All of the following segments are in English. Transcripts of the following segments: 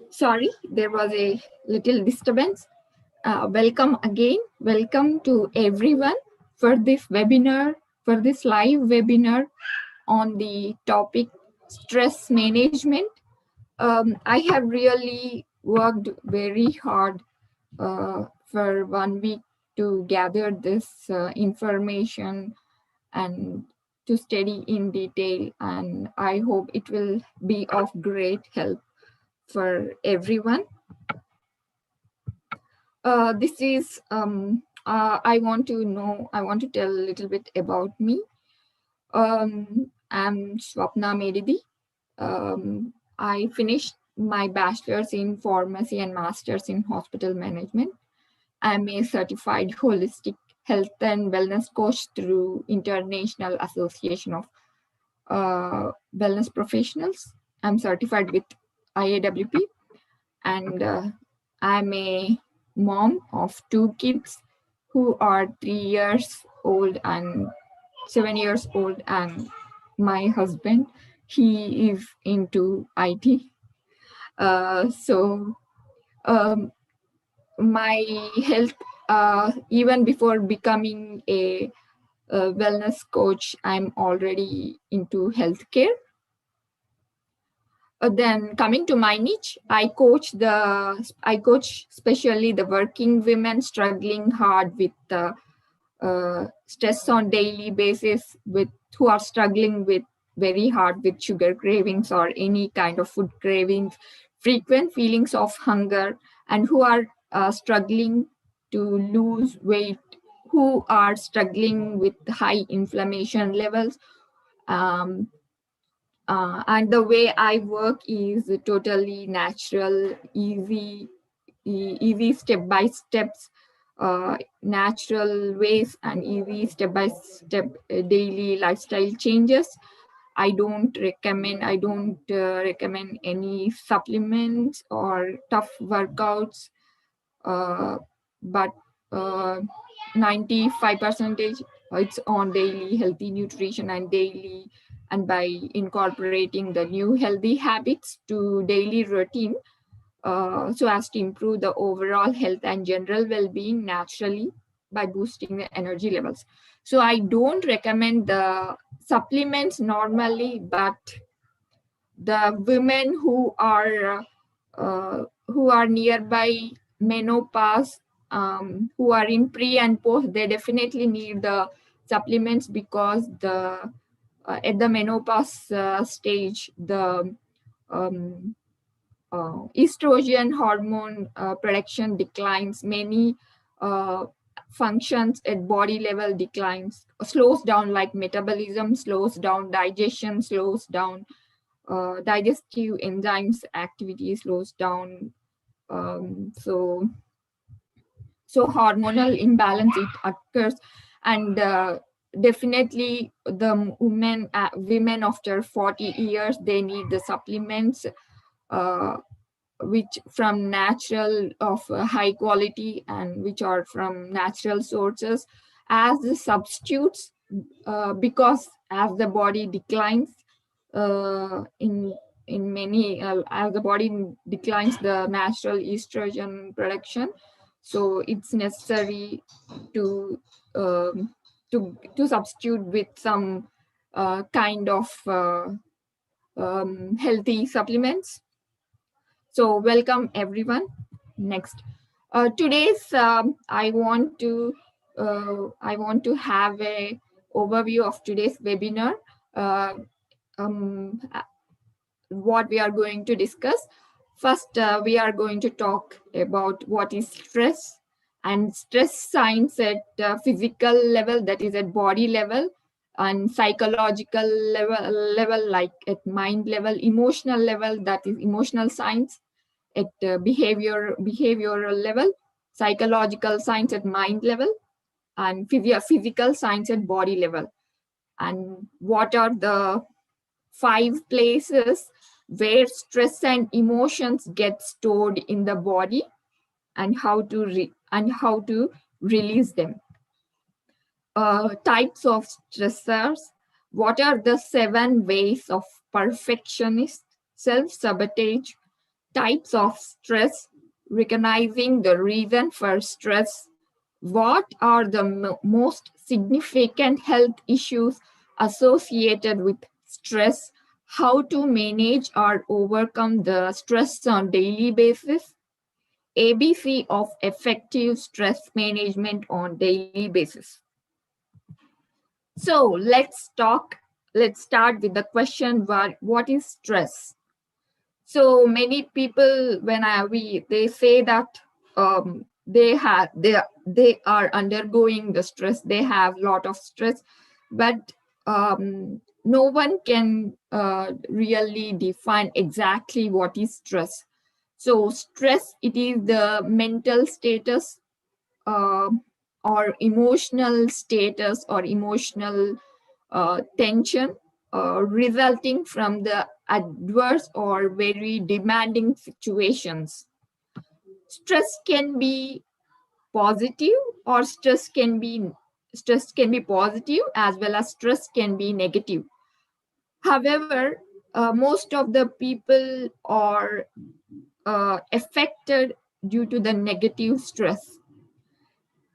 Sorry, there was a little disturbance. Welcome again. Welcome to everyone for this webinar, for this live webinar on the topic stress management. I have really worked very hard for 1 week to gather this information and to study in detail, and I hope it will be of great help for everyone. I want to tell a little bit about me. I'm Swapna Medidi. I finished my bachelor's in pharmacy and master's in hospital management. I'm a certified holistic health and wellness coach through International Association of Wellness Professionals. I'm certified with IAWP, and I'm a mom of 2 kids who are 3 years old and 7 years old, and my husband, he is into IT. My health, even before becoming a wellness coach, I'm already into healthcare. Then coming to my niche, I coach especially the working women struggling hard with stress on daily basis, who are struggling with very hard with sugar cravings or any kind of food cravings, frequent feelings of hunger, and who are struggling to lose weight, who are struggling with high inflammation levels. And the way I work is totally natural, easy step by steps, natural ways, and easy step by step daily lifestyle changes. I don't recommend any supplements or tough workouts, but 95% it's on daily healthy nutrition and by incorporating the new healthy habits to daily routine, so as to improve the overall health and general well-being naturally by boosting the energy levels. So I don't recommend the supplements normally, but the women who are nearby menopause, who are in pre and post, they definitely need the supplements, because at the menopause stage, the estrogen hormone production declines, many functions at body level declines, slows down, like metabolism slows down, digestion slows down, digestive enzymes activity slows down. So hormonal imbalance, it occurs, and definitely the women after 40 years, they need the supplements, which from natural of high quality and which are from natural sources as the substitutes, because as the body declines, in many as the body declines the natural estrogen production, so it's necessary to substitute with some kind of healthy supplements. So welcome everyone. Next, Today's I want to have a overview of today's webinar. Uh, um, what we are going to discuss. First, we are going to talk about what is stress and stress signs at physical level, that is at body level, and psychological level like at mind level, emotional level, that is emotional signs at behavioral level, psychological signs at mind level, and physical signs at body level. And what are the 5 places where stress and emotions get stored in the body, and how to release them. Types of stressors. What are the 7 ways of perfectionist self-sabotage? Types of stress. Recognizing the reason for stress. What are the most significant health issues associated with stress? How to manage or overcome the stress on daily basis? ABC of effective stress management on daily basis. So let's start with the question, what is stress? So many people, they say that they are undergoing the stress, they have a lot of stress, but no one can really define exactly what is stress. So stress, it is the mental status, uh, or emotional status, or emotional tension resulting from the adverse or very demanding situations. Stress can be positive, or stress can be positive, as well as stress can be negative. However, most of the people are affected due to the negative stress.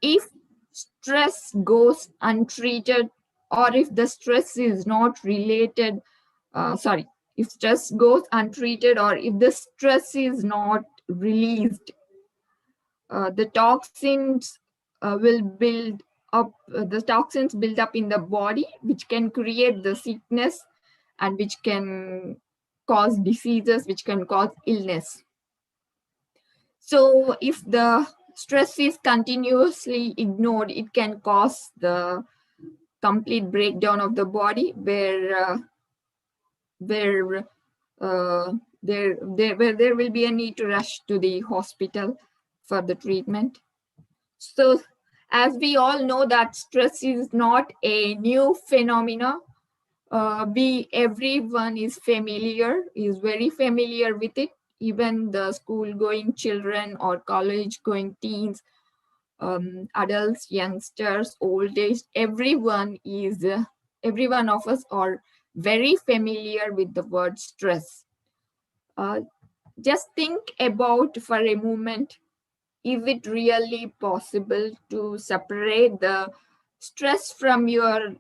If stress goes untreated, or if the stress is not related, if stress goes untreated, or if the stress is not released, the toxins will build up, the toxins build up in the body, which can create the sickness, and which can cause diseases, which can cause illness. So if the stress is continuously ignored, it can cause the complete breakdown of the body, where there will be a need to rush to the hospital for the treatment. So as we all know that stress is not a new phenomena, everyone is very familiar with it. Even the school going children or college going teens, adults, youngsters, old age, every one of us are very familiar with the word stress. Just think about for a moment, is it really possible to separate the stress from your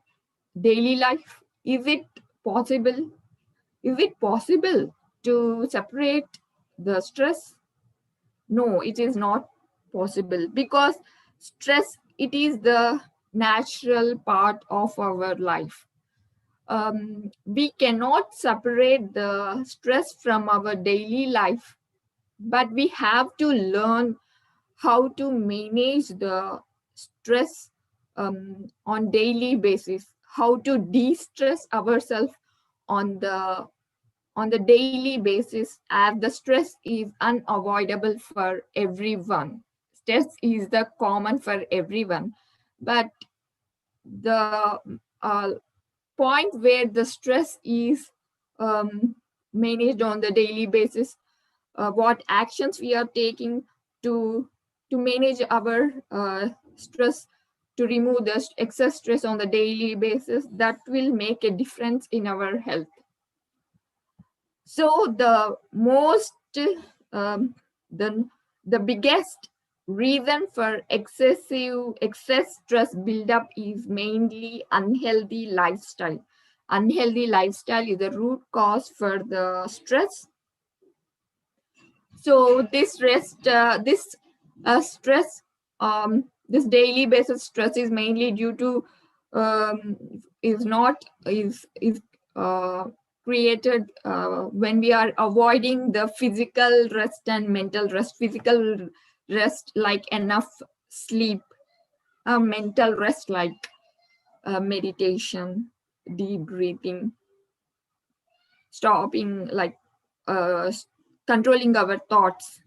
daily life? Is it possible? Is it possible to separate the stress? No, it is not possible, because stress, it is the natural part of our life. We cannot separate the stress from our daily life, but we have to learn how to manage the stress on daily basis, how to de-stress ourselves on the daily basis, as the stress is unavoidable for everyone. Stress is the common for everyone, but the point where the stress is managed on the daily basis, what actions we are taking to manage our stress, to remove the excess stress on the daily basis, that will make a difference in our health. So the most um, the biggest reason for excess stress buildup is mainly unhealthy lifestyle. Unhealthy lifestyle is the root cause for the stress. So this Stress, this daily basis stress is mainly due to is not is uh, created when we are avoiding the physical rest and mental rest. Physical rest like enough sleep, mental rest like meditation, deep breathing, stopping like uh, controlling our thoughts.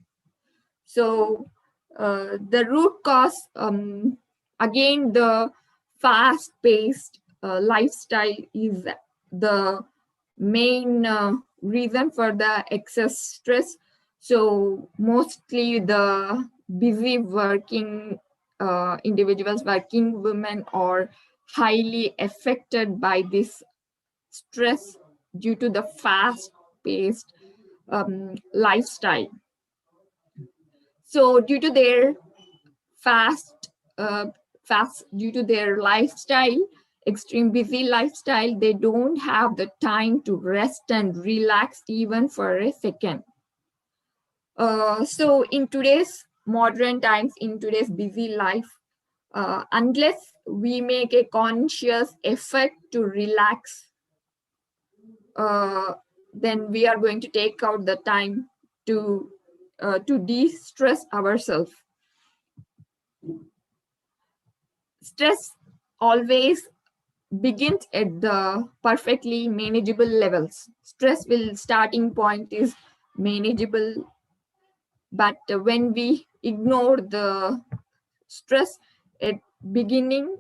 So the root cause, again, the fast-paced lifestyle is the main reason for the excess stress. So mostly the busy working individuals, working women, are highly affected by this stress due to the fast-paced lifestyle. So due to their fast uh, due to their lifestyle, extreme busy lifestyle, they don't have the time to rest and relax even for a second. So in today's modern times, in today's busy life, unless we make a conscious effort to relax, uh, then we are going to take out the time to de-stress ourselves. Stress always begins at the perfectly manageable levels. Stress will starting point is manageable, but when we ignore the stress at beginning,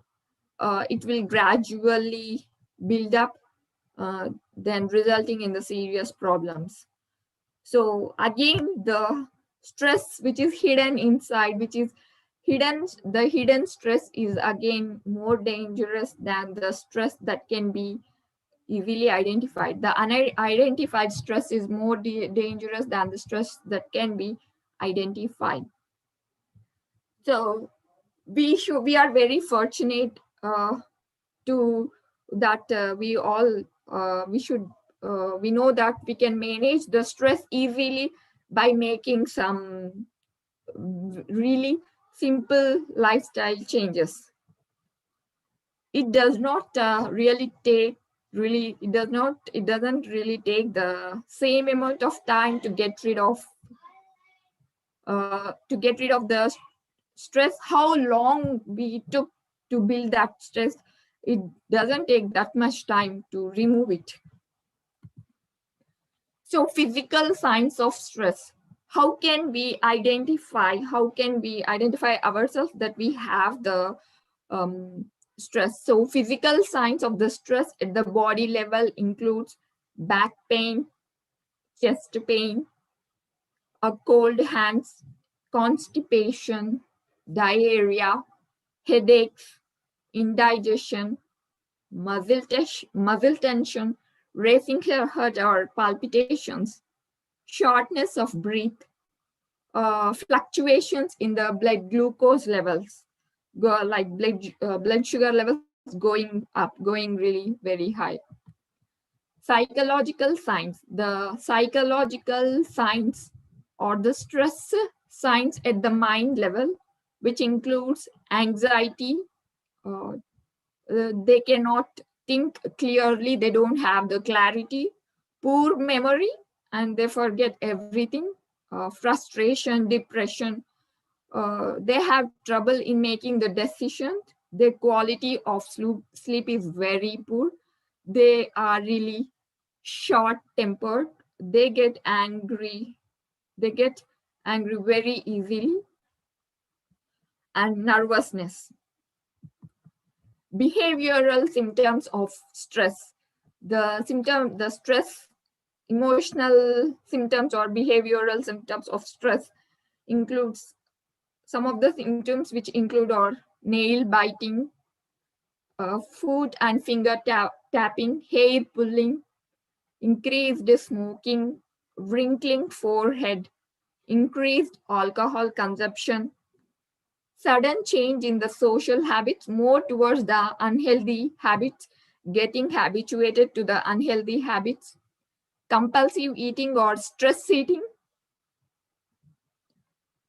it will gradually build up, then resulting in the serious problems. So again, the stress which is hidden inside, which is hidden, the hidden stress is again more dangerous than the stress that can be easily identified. The unidentified stress is more dangerous than the stress that can be identified. So we are very fortunate to that we should we know that we can manage the stress easily by making some really simple lifestyle changes. It does not really take really it doesn't really take the same amount of time to get rid of the stress. How long we took to build that stress, it doesn't take that much time to remove it. So physical signs of stress, how can we identify ourselves that we have the stress? So physical signs of the stress at the body level includes back pain, chest pain, a cold hands, constipation, diarrhea, headaches, indigestion, muscle tension, racing heart or palpitations, shortness of breath, fluctuations in the blood glucose levels, like blood sugar levels going up, going really very high. Psychological signs. The psychological signs or the stress signs at the mind level, which includes anxiety. Uh, they cannot think clearly. They don't have the clarity, poor memory, and they forget everything. Frustration, depression. They have trouble in making the decisions. Their quality of sleep is very poor. They are really short tempered. They get angry. They get angry very easily. And nervousness. Behavioral symptoms of stress. The stress, emotional symptoms or behavioral symptoms of stress includes some of the symptoms which include are nail biting, foot and finger tapping, hair pulling, increased smoking, wrinkling forehead, increased alcohol consumption, sudden change in the social habits, more towards the unhealthy habits, getting habituated to the unhealthy habits, compulsive eating or stress eating,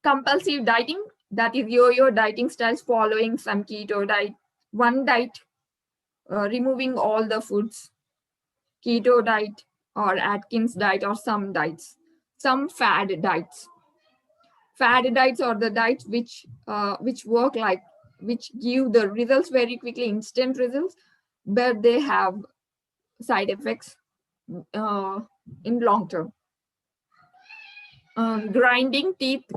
compulsive dieting. that is yo-yo dieting styles, following some keto diet, one diet, removing all the foods, keto diet or Atkins diet or some diets, some fad diets. Fad diets are the diets which work like, which give the results very quickly, instant results, but they have side effects uh, in long term. Grinding teeth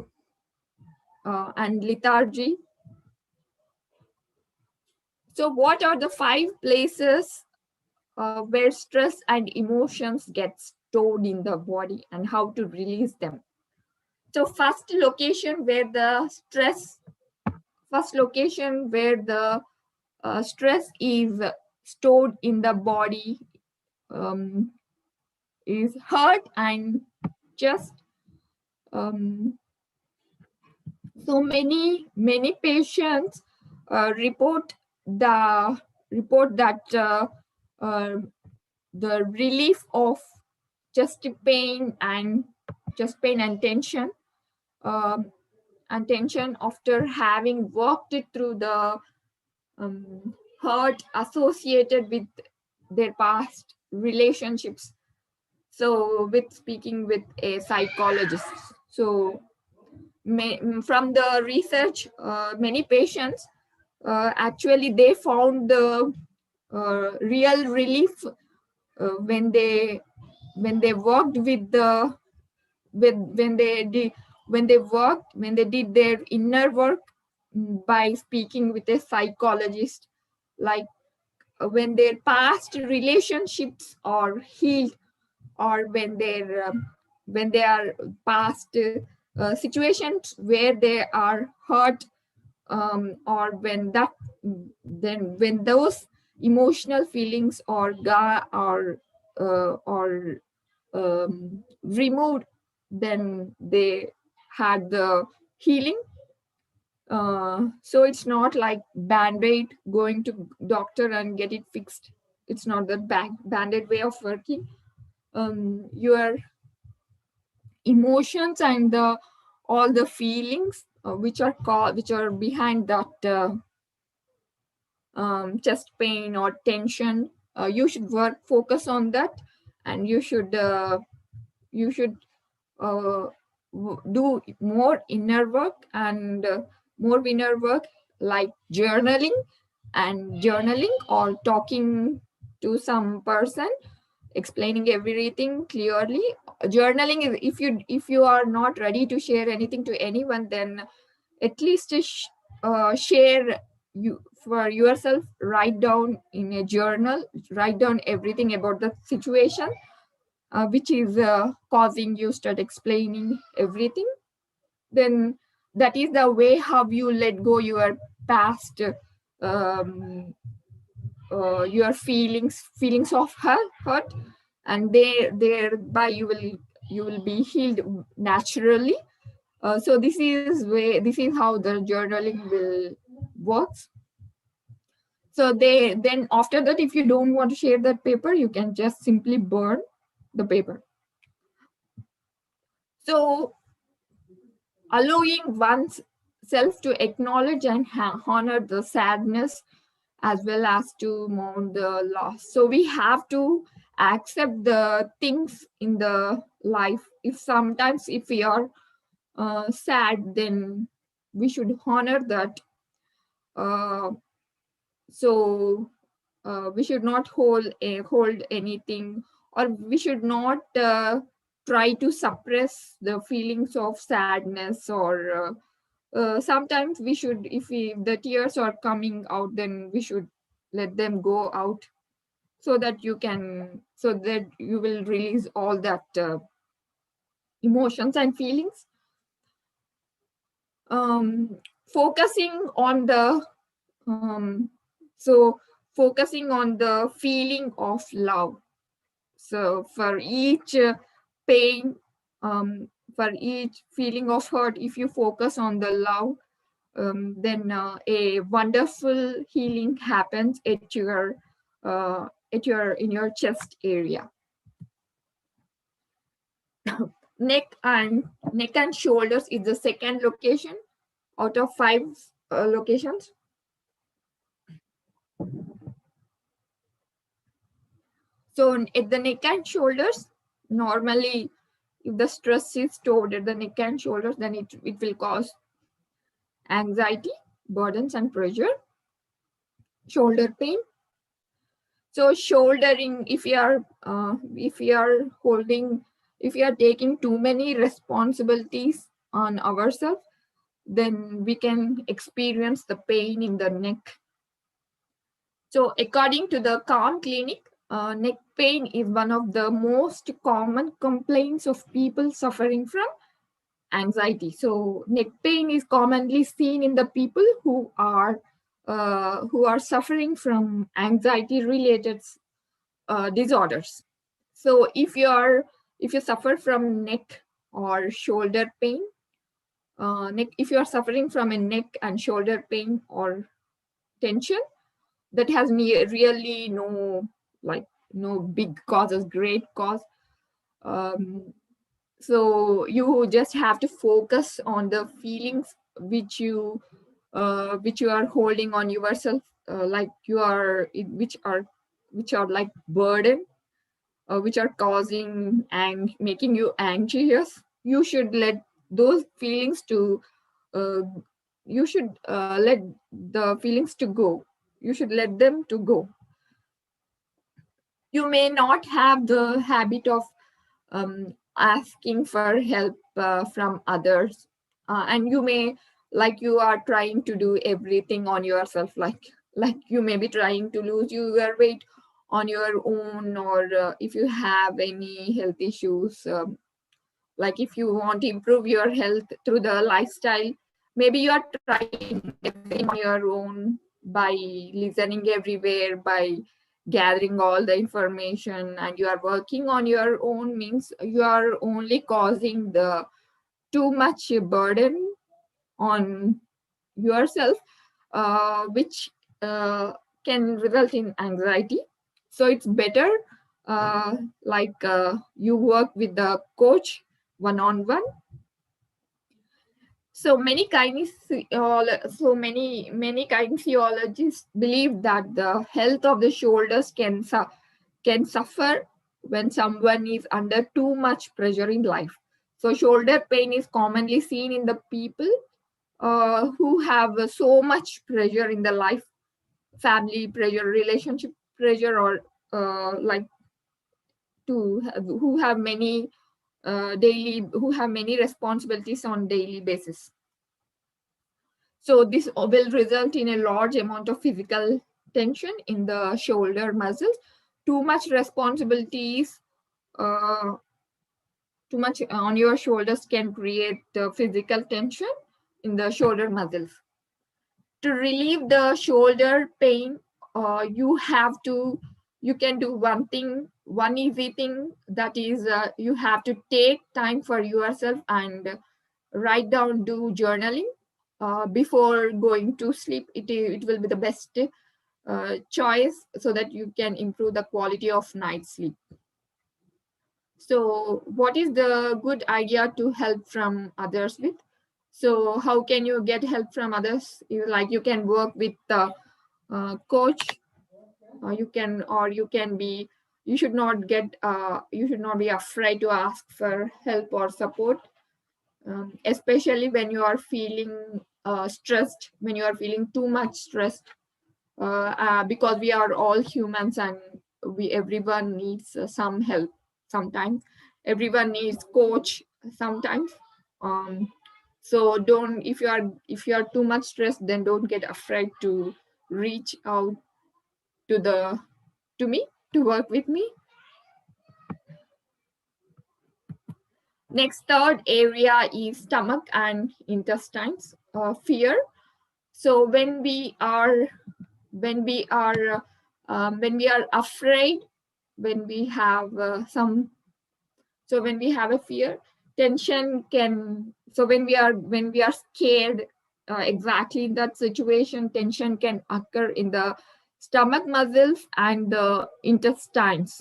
and lethargy. So what are the 5 places where stress and emotions get stored in the body and how to release them? So first location where the stress is stored in the body um, is heart and chest. So many patients report that uh, the relief of chest pain and tension, um, after having walked it through the hurt associated with their past relationships. So with speaking with a psychologist, so from the research, many patients actually they found the real relief when they worked with the with when they did their inner work, by speaking with a psychologist, like when their past relationships are healed, or when they are past situations where they are hurt, or when those emotional feelings are removed, then they had the healing. So it's not like band-aid, going to doctor and get it fixed. It's not the band-aid way of working. Your emotions and all the feelings which are behind that chest pain or tension, you should focus on that, and you should uh, do more inner work, and more inner work like journaling or talking to some person, explaining everything clearly. Journaling is, if you are not ready to share anything to anyone, then at least share you for yourself. Write down in a journal, write down everything about the situation which is causing you, start explaining everything. Then that is the way how you let go your past, um, your feelings of hurt, and thereby you will be healed naturally. So this is how the journaling will works. So then after that, if you don't want to share that paper, you can just simply burn the paper. So allowing one's self to acknowledge and honor the sadness, as well as to mourn the loss. So we have to accept the things in the life. If we are sad, then we should honor that. Uh, so we should not hold anything, or we should not try to suppress the feelings of sadness, or sometimes we should, if the tears are coming out, then we should let them go out, so that you will release all that emotions and feelings. um, focusing on the um, so focusing on the feeling of love. So for each pain, for each feeling of hurt, if you focus on the love, then a wonderful healing happens in your chest area. Neck and shoulders is the second location out of 5 locations. So at the neck and shoulders, normally if the stress is stored at the neck and shoulders, then it will cause anxiety, burdens and pressure, shoulder pain. So shouldering, if you are holding, if you are taking too many responsibilities on ourselves, then we can experience the pain in the neck. So according to the Calm Clinic, neck pain is one of the most common complaints of people suffering from anxiety. So neck pain is commonly seen in the people who are suffering from anxiety related disorders. So if you suffer from neck or shoulder pain, if you are suffering from a neck and shoulder pain or tension that has really no big causes, great cause. Um, so you just have to focus on the feelings which you are holding on yourself, like you are which are like burden, which are causing and making you anxious. You should let those feelings to uh, you should let the feelings to go. You should let them to go. You may not have the habit of asking for help from others, and you may, like, you are trying to do everything on yourself, like you may be trying to lose your weight on your own, or if you have any health issues, like if you want to improve your health through the lifestyle, maybe you are trying everything on your own by listening everywhere, by gathering all the information, and you are working on your own, means you are only causing the too much burden on yourself, which uh, can result in anxiety. So it's better, you work with the coach one on one. So many kinesiologists believe that the health of the shoulders can suffer when someone is under too much pressure in life. So shoulder pain is commonly seen in the people who have so much pressure in the life, family pressure, relationship pressure, or like who have many who have many responsibilities on daily basis. So this will result in a large amount of physical tension in the shoulder muscles. Too much responsibilities, uh, too much on your shoulders can create physical tension in the shoulder muscles. To relieve the shoulder pain, you can do one easy thing, that is, you have to take time for yourself and write down, do journaling before going to sleep. It will be the best choice, so that you can improve the quality of night sleep. So what is the good idea to help from others with? So how can you get help from others? You can work with the coach, you should not be afraid to ask for help or support, especially when you are feeling stressed, when you are feeling too much stressed, because we are all humans, and everyone needs some help sometimes. Everyone needs coach sometimes. um, so don't if you are too much stressed, then don't get afraid to reach out to me to work with me. Next, third area is stomach and intestines. Fear. So when we are afraid, when we have when we have a fear, tension can. So when we are scared, exactly in that situation, tension can occur in the stomach muscles and the intestines.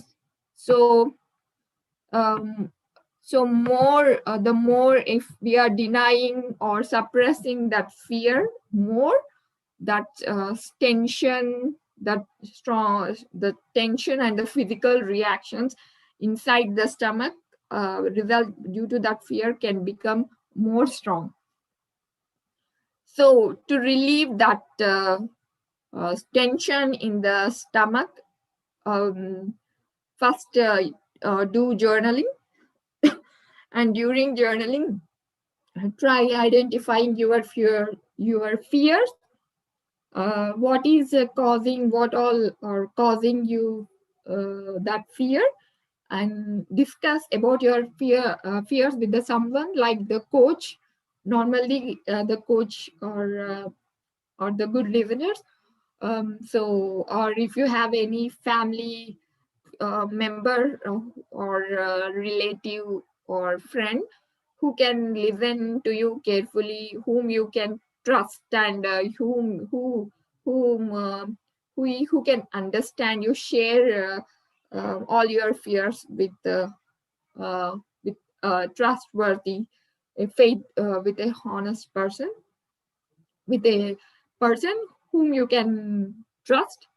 So um, So the more if we are denying or suppressing that fear more, that tension, that strong, the tension and the physical reactions inside the stomach result due to that fear can become more strong. So to relieve that tension in the stomach, um, first do journaling, and during journaling, try identifying your fears. What is causing, what all are causing you that fear, and discuss about your fears with the someone like the coach. Normally, the coach or the good listeners. So, or if you have any family member or relative or friend who can listen to you carefully, whom you can trust, and whom who can understand you, share all your fears uh, with trustworthy, a faith with a honest person, with a person whom you can trust.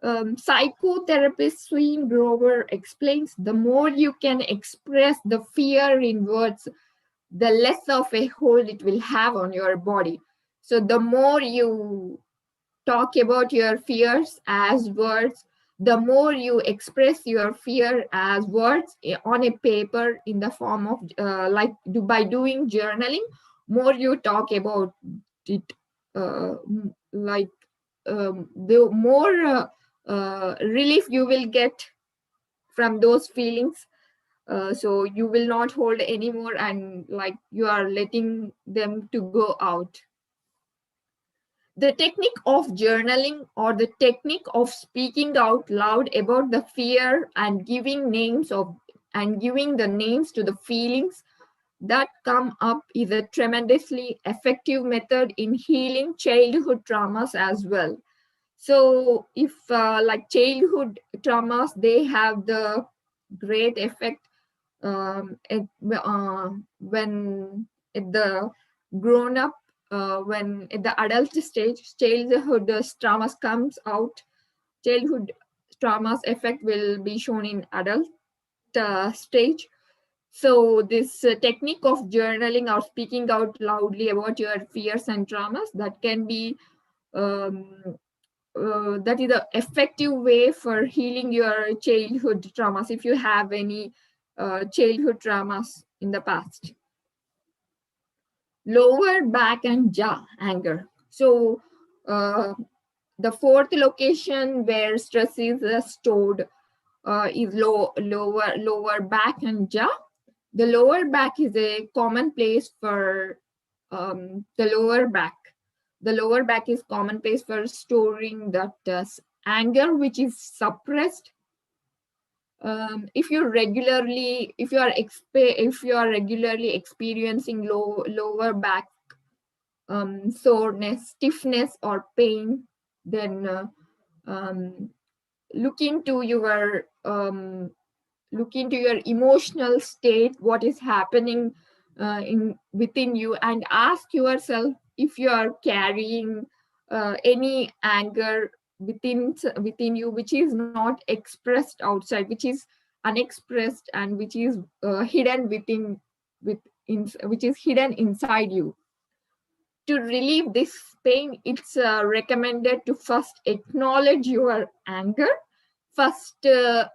Psychotherapist Sween Grover explains, the more you can express the fear in words, the less of a hold it will have on your body. So the more you talk about your fears as words, the more you express your fear as words on a paper in the form of by doing journaling, more you talk about it, like the more relief you will get from those feelings. So you will not hold anymore, and like you are letting them to go out. The technique of journaling, or the technique of speaking out loud about the fear and giving the names to the feelings that come up, is a tremendously effective method in healing childhood traumas as well. So if like childhood traumas, they have the great effect when at the grown up, when at the adult stage, childhood traumas comes out. Childhood traumas effect will be shown in adult stage. So this technique of journaling or speaking out loudly about your fears and traumas, that can be um, that is the effective way for healing your childhood traumas if you have any childhood traumas in the past. Lower back and jaw anger. So uh, the fourth location where stress is stored is lower back and jaw. The lower back is a common place for the lower back. The lower back is common place for storing that anger which is suppressed. If you are regularly experiencing lower back soreness, stiffness, or pain, then um, look into your look into your emotional state, what is happening in within you, and ask yourself if you are carrying any anger within you which is not expressed outside, which is unexpressed, and which is hidden which is hidden inside you. To relieve this pain, it's recommended to first acknowledge your anger, first to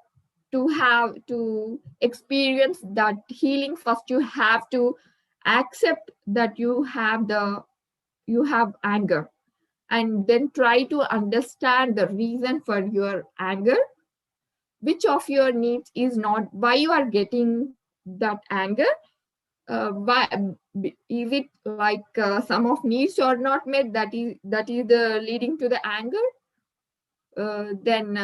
experience that healing. First you have to accept that you have anger, and then try to understand the reason for your anger, which of your needs is not, why you are getting that anger, why is it like some of needs are not met, that is the leading to the anger. Then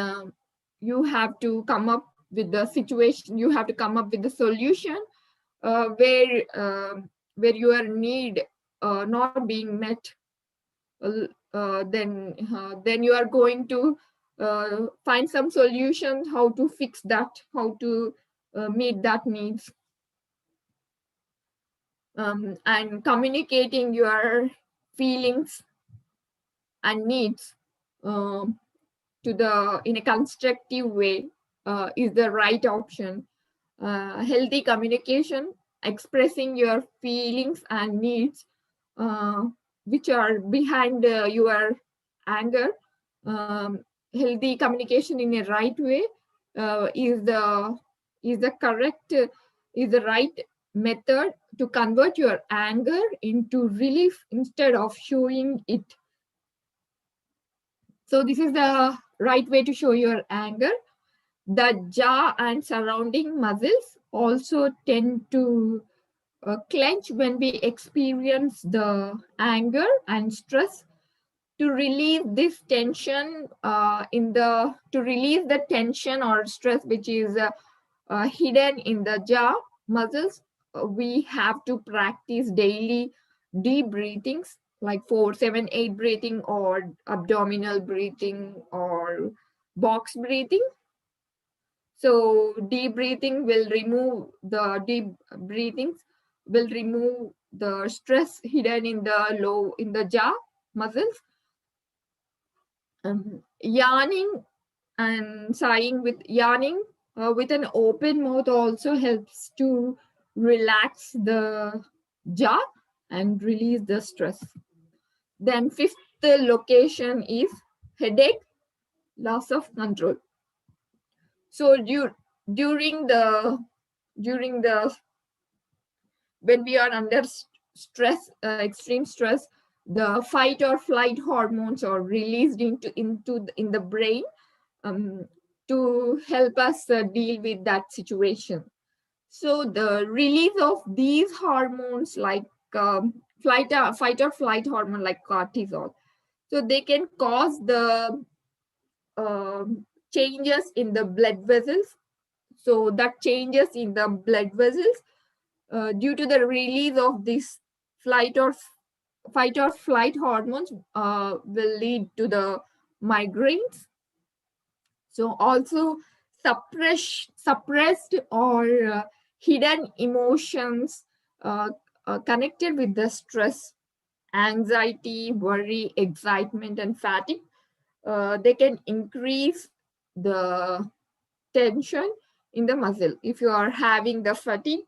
you have to come up with the situation, you have to come up with the solution where your need not being met. Then you are going to find some solutions how to fix that, how to meet that needs. And communicating your feelings and needs um, in a constructive way is the right option. Healthy communication, expressing your feelings and needs, uh, which are behind your anger. Um, Healthy communication in a right way uh, is the is the correct is the right method to convert your anger into relief instead of showing it. So this is the right way to show your anger. The jaw and surrounding muscles also tend to clench when we experience the anger and stress. To release this tension to release the tension or stress which is hidden in the jaw muscles, we have to practice daily deep breathings like 4-7-8 breathing or abdominal breathing or box breathing. So deep breathings will remove the stress hidden in the jaw muscles. Yarning and sighing with yarning with an open mouth also helps to relax the jaw and release the stress. Then fifth location is headache, loss of control. So during the during the when we are under stress, extreme stress, the fight or flight hormones are released in the brain um, to help us deal with that situation. So the release of these hormones like fight or flight hormone like cortisol, so they can cause the changes in the blood vessels. So that changes in the blood vessels due to the release of this flight or fight or flight hormones will lead to the migraines. So also suppressed or hidden emotions uh, connected with the stress, anxiety, worry, excitement, and fatigue. They can increase the tension in the muscle. If you are having the fatigue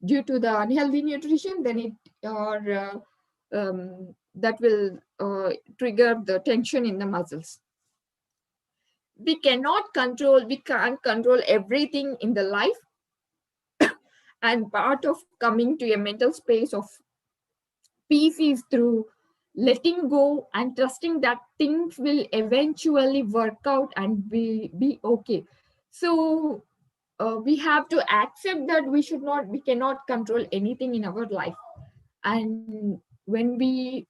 due to the unhealthy nutrition, then that will trigger the tension in the muscles. We can't control everything in the life, and part of coming to a mental space of peace is through letting go and trusting that things will eventually work out and be okay. So we have to accept that we cannot control anything in our life. And when we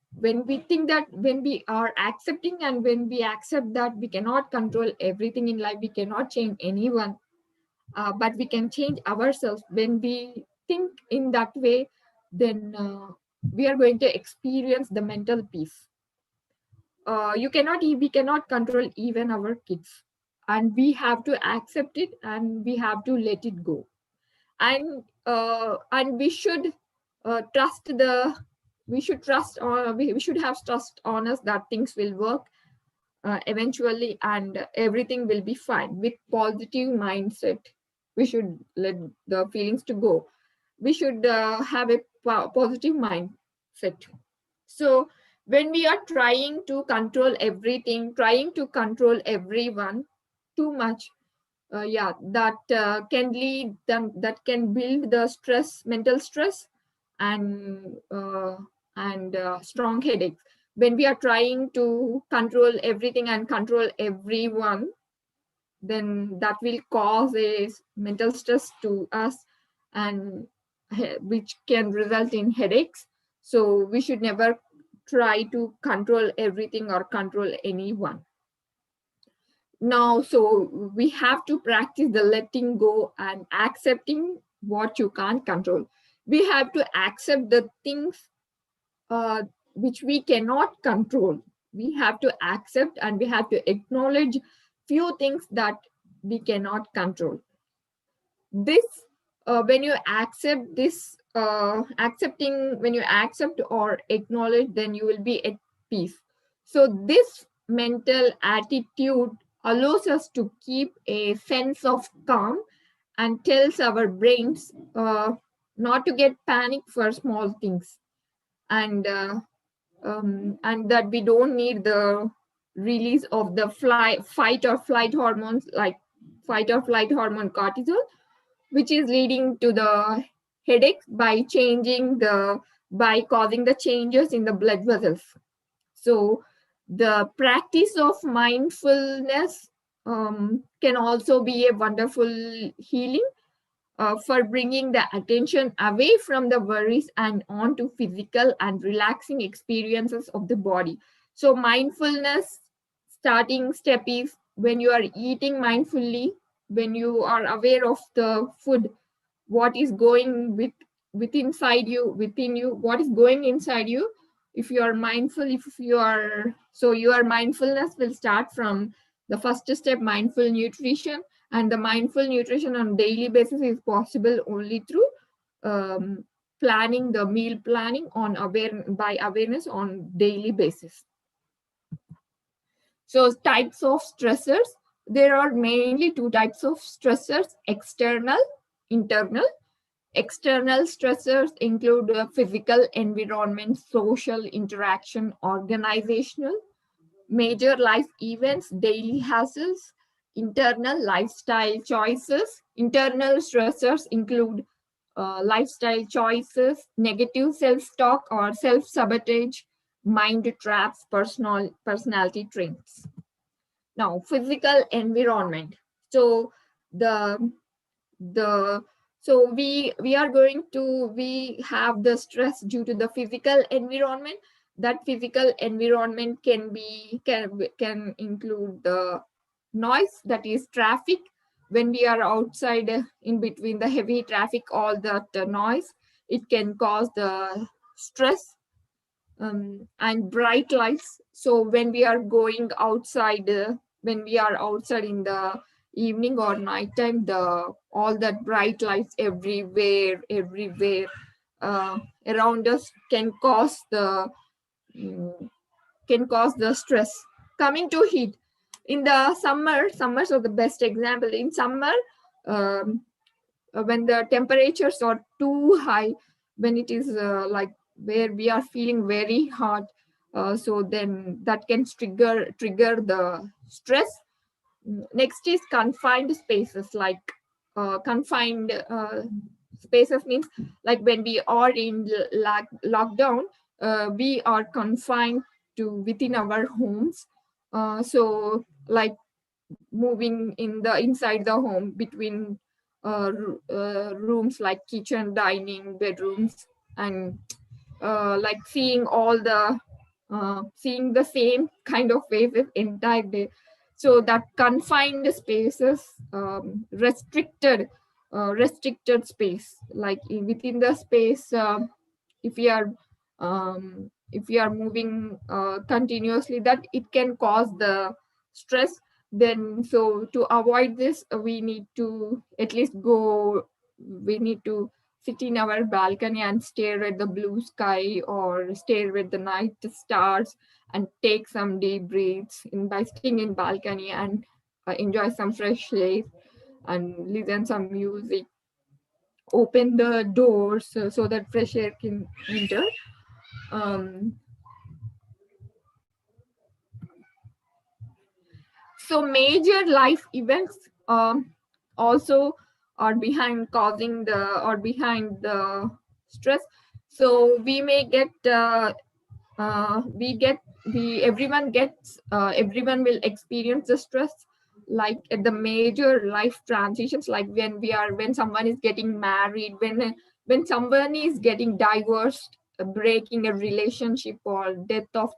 think that when we are accepting and when we accept that we cannot control everything in life, we cannot change anyone, but we can change ourselves. When we think in that way, then we are going to experience the mental peace. We cannot control even our kids, and we have to accept it and we have to let it go. And we should trust the we should trust or we should have trust on us that things will work eventually, and everything will be fine. With positive mindset, we should let the feelings to go. We should have a positive mindset. So when we are trying to control everything, trying to control everyone too much, yeah, that can build the mental stress, and strong headaches. When we are trying to control everything and control everyone, then that will cause a mental stress to us, and which can result in headaches. So we should never try to control everything or control anyone. Now, so we have to practice the letting go and accepting what you can't control. We have to accept the things uh, which we cannot control. We have to accept and we have to acknowledge few things that we cannot control. This when you accept this, when you accept or acknowledge, then you will be at peace. So this mental attitude allows us to keep a sense of calm and tells our brains not to get panic for small things, and that we don't need the release of the fight or flight hormones, like fight or flight hormone cortisol, which is leading to the headache by causing the changes in the blood vessels. So the practice of mindfulness can also be a wonderful healing for bringing the attention away from the worries and onto physical and relaxing experiences of the body. So mindfulness starting step is when you are eating mindfully, when you are aware of the food, what is going within you, what is going inside you. If you are mindful, if you are so your mindfulness will start from the first step, mindful nutrition. And the mindful nutrition on daily basis is possible only through um, planning the meal planning on by awareness on daily basis. So types of stressors, there are mainly two types of stressors: external, internal. External stressors include physical environment, social interaction, organizational, major life events, daily hassles. Internal lifestyle choices. Internal stressors include lifestyle choices, negative self-talk or self-sabotage, mind traps, personality traits. Now, physical environment. So the the so we are going to we have the stress due to the physical environment. That physical environment can include the noise, that is traffic. When we are outside in between the heavy traffic, all that noise, it can cause the stress. And bright lights. So when we are going outside, when we are outside in the evening or nighttime, the all that bright lights everywhere around us mm, can cause the stress. Coming to heat, in the summers are the best example. In summer, um, when the temperatures are too high, when it is like where we are feeling very hot, so then that can trigger the stress. Next is confined spaces, like confined spaces means like when we are in lockdown, we are confined to within our homes. So like moving in the inside the home between rooms like kitchen, dining, bedrooms, and like seeing the same kind of faces entire day. So that confined spaces, restricted space, like within the space, if we are if we are moving continuously, that it can cause the stress. Then so to avoid this, we need to at least go we need to sit in our balcony and stare at the blue sky or stare at the night stars and take some deep breaths in by sitting in balcony and enjoy some fresh air and listen some music, open the doors so that fresh air can enter. um, so major life events also are behind the stress. So we may get we get we everyone will experience the stress, like at the major life transitions, like when someone is getting married, when someone is getting divorced, breaking a relationship, or death of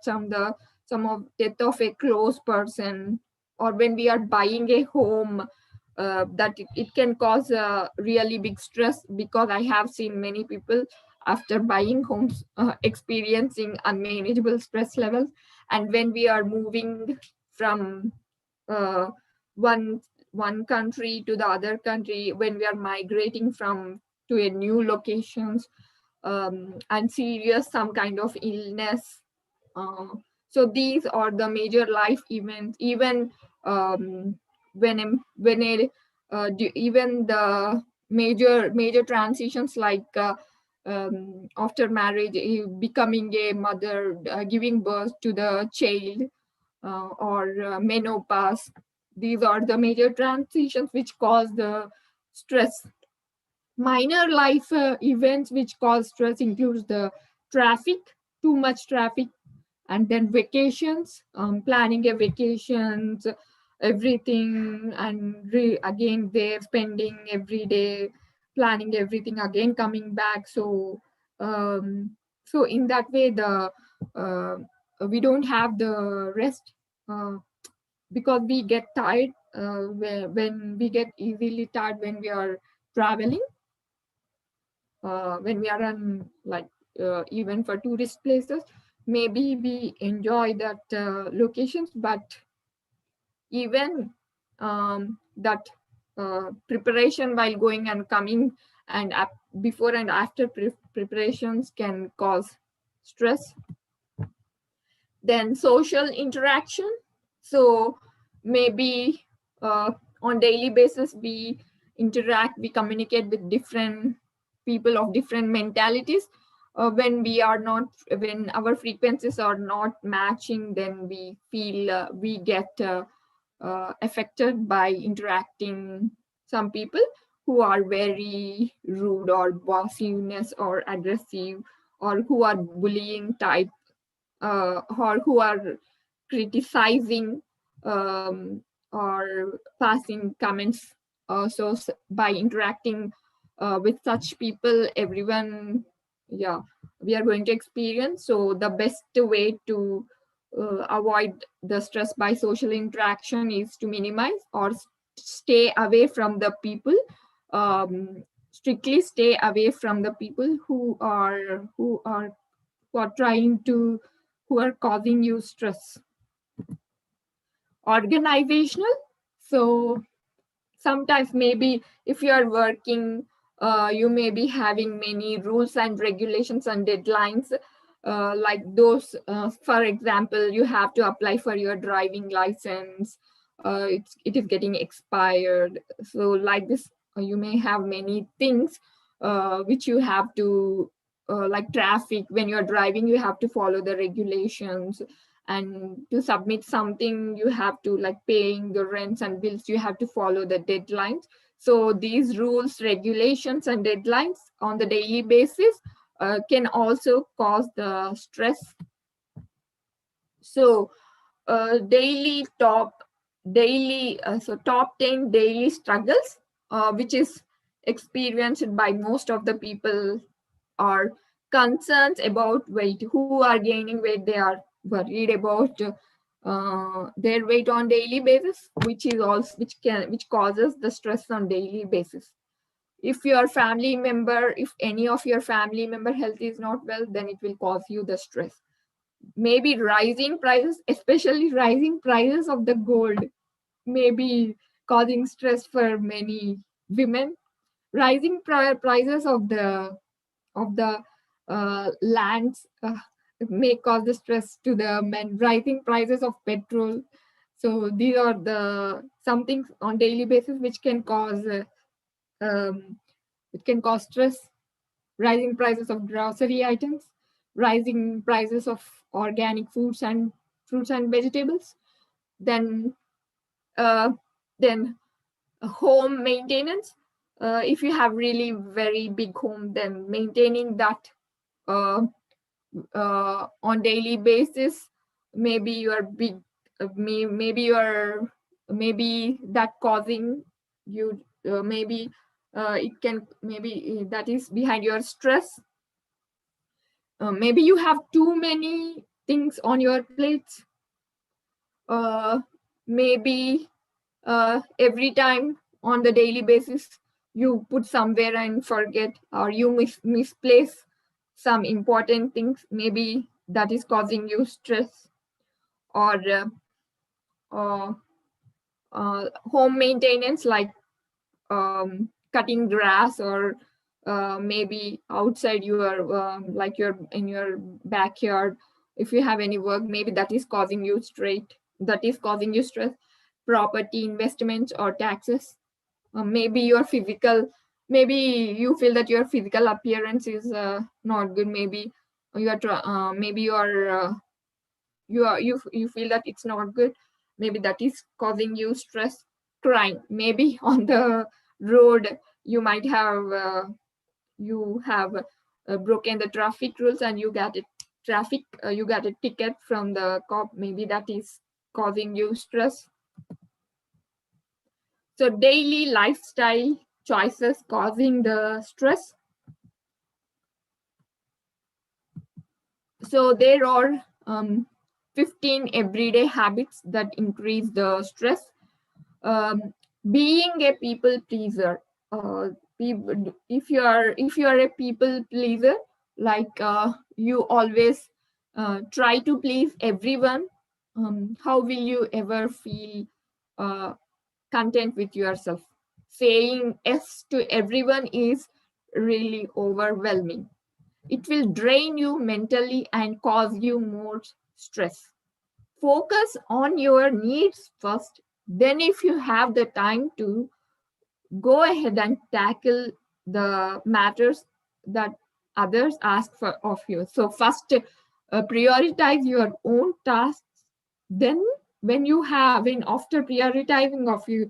a close person, or when we are buying a home, that it can cause a really big stress, because I have seen many people after buying homes experiencing unmanageable stress levels. And when we are moving from uh, one one country to the other country, when we are migrating from to a new locations, and serious some kind of illness. uh, so these are the major life events. Even even the major transitions, like after marriage, becoming a mother, giving birth to the child, or menopause. These are the major transitions which cause the stress. Minor life events which cause stress includes the traffic, too much traffic, and then vacations, planning a vacations, everything, and again they're spending every day planning everything, again coming back. Um, so in that way, the uh, we don't have the rest, uh, because we get tired, when we get easily tired when we are traveling, when we are on, like, even for tourist places. Maybe we enjoy that locations, but even that preparation while going and coming, and before and after preparations can cause stress. Then social interaction. So maybe on daily basis we interact, we communicate with different people of different mentalities. When we are not, when our frequencies are not matching, then we feel, we get affected by interacting some people who are very rude or bossiness or aggressive, or who are bullying type, or who are criticizing, or passing comments. By interacting with such people, everyone, yeah, we are going to experience. So the best way to avoid the stress by social interaction is to minimize or stay away from the people, strictly stay away from the people who are trying to, who are causing you stress. Organizational. So sometimes maybe if you are working, you may be having many rules and regulations and deadlines, like those, for example, you have to apply for your driving license, it is getting expired. So like this, you may have many things which you have to, like traffic, when you're driving you have to follow the regulations, and to submit something you have to, like paying the rents and bills, you have to follow the deadlines. So these rules, regulations, and deadlines on the daily basis can also cause the stress. So top 10 daily struggles, which is experienced by most of the people, are concerns about weight. Who are gaining weight, they are worried about their weight on daily basis, which is also, which causes the stress on daily basis. If your family member, if any of your family member health is not well, then it will cause you the stress. Maybe rising prices, especially rising prices of the gold, may be causing stress for many women. Rising prices of the lands may cause the stress to the men. Rising prices of petrol. So these are the some things on daily basis um, which can cause stress. Rising prices of grocery items, rising prices of organic fruits and vegetables. Then uh, then home maintenance. If you have really very big home, then maintaining that uh, on daily basis, maybe you are big, maybe you are, maybe that causing you, maybe it can, maybe that is behind your stress. Maybe you have too many things on your plate. uh, Maybe every time on the daily basis you put somewhere and forget, or you misplace some important things, maybe that is causing you stress. Or uh, Home maintenance like cutting grass, or maybe outside your like your in your backyard. If you have any work, maybe that is causing you stress. Property investments or taxes. Maybe your physical, maybe you feel that your physical appearance is not good. Maybe maybe you feel that it's not good. Maybe that is causing you stress. Crime, maybe on the road you might have broken the traffic rules, and you got a ticket from the cop. Maybe that is causing you stress. So daily lifestyle choices causing the stress. So there are 15 everyday habits that increase the stress. Um, Being a people pleaser. If you are a people pleaser, like you always try to please everyone, how will you ever feel uh, content with yourself? Saying yes to everyone is really overwhelming. It will drain you mentally and cause you more stress. Focus on your needs first. Then, if you have the time to, go ahead and tackle the matters that others ask for of you. So, first, prioritize your own tasks. Then, when after prioritizing of you,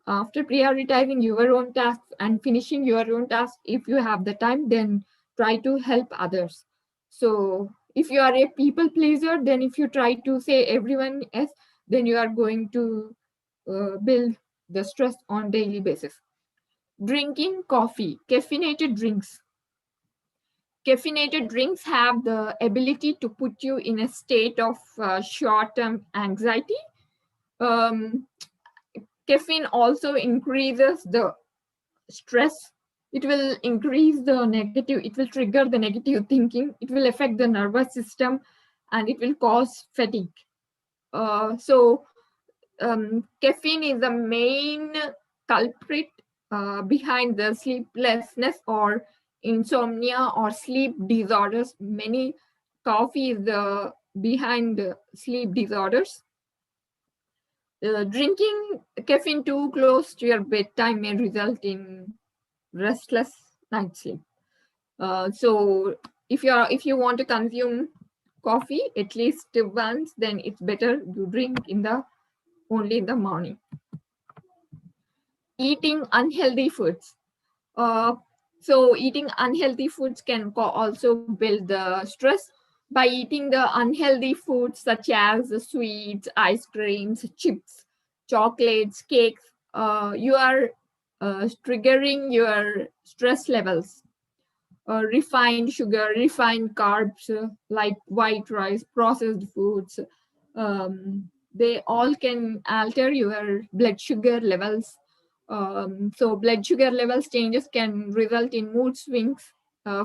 after prioritizing your own tasks and finishing your own tasks, if you have the time, then try to help others. So, if you are a people pleaser, then if you try to say everyone yes, then you are going to build the stress on daily basis. Drinking coffee, caffeinated drinks. Caffeinated drinks have the ability to put you in a state of short-term anxiety. Um, Caffeine also increases the stress. It will increase the negative, it will trigger the negative thinking, it will affect the nervous system, and it will cause fatigue. Caffeine is the main culprit behind the sleeplessness or insomnia or sleep disorders. Many coffee is the behind sleep disorders. Drinking caffeine too close to your bedtime may result in restless night sleep. So if you want to consume coffee at least once, then it's better you drink only in the morning. Eating unhealthy foods. Uh, so eating unhealthy foods can also build the stress. By eating the unhealthy foods such as sweets, ice creams, chips, chocolates, cakes, you are triggering your stress levels. Refined sugar, refined carbs like white rice, processed foods, they all can alter your blood sugar levels. So blood sugar levels changes can result in mood swings,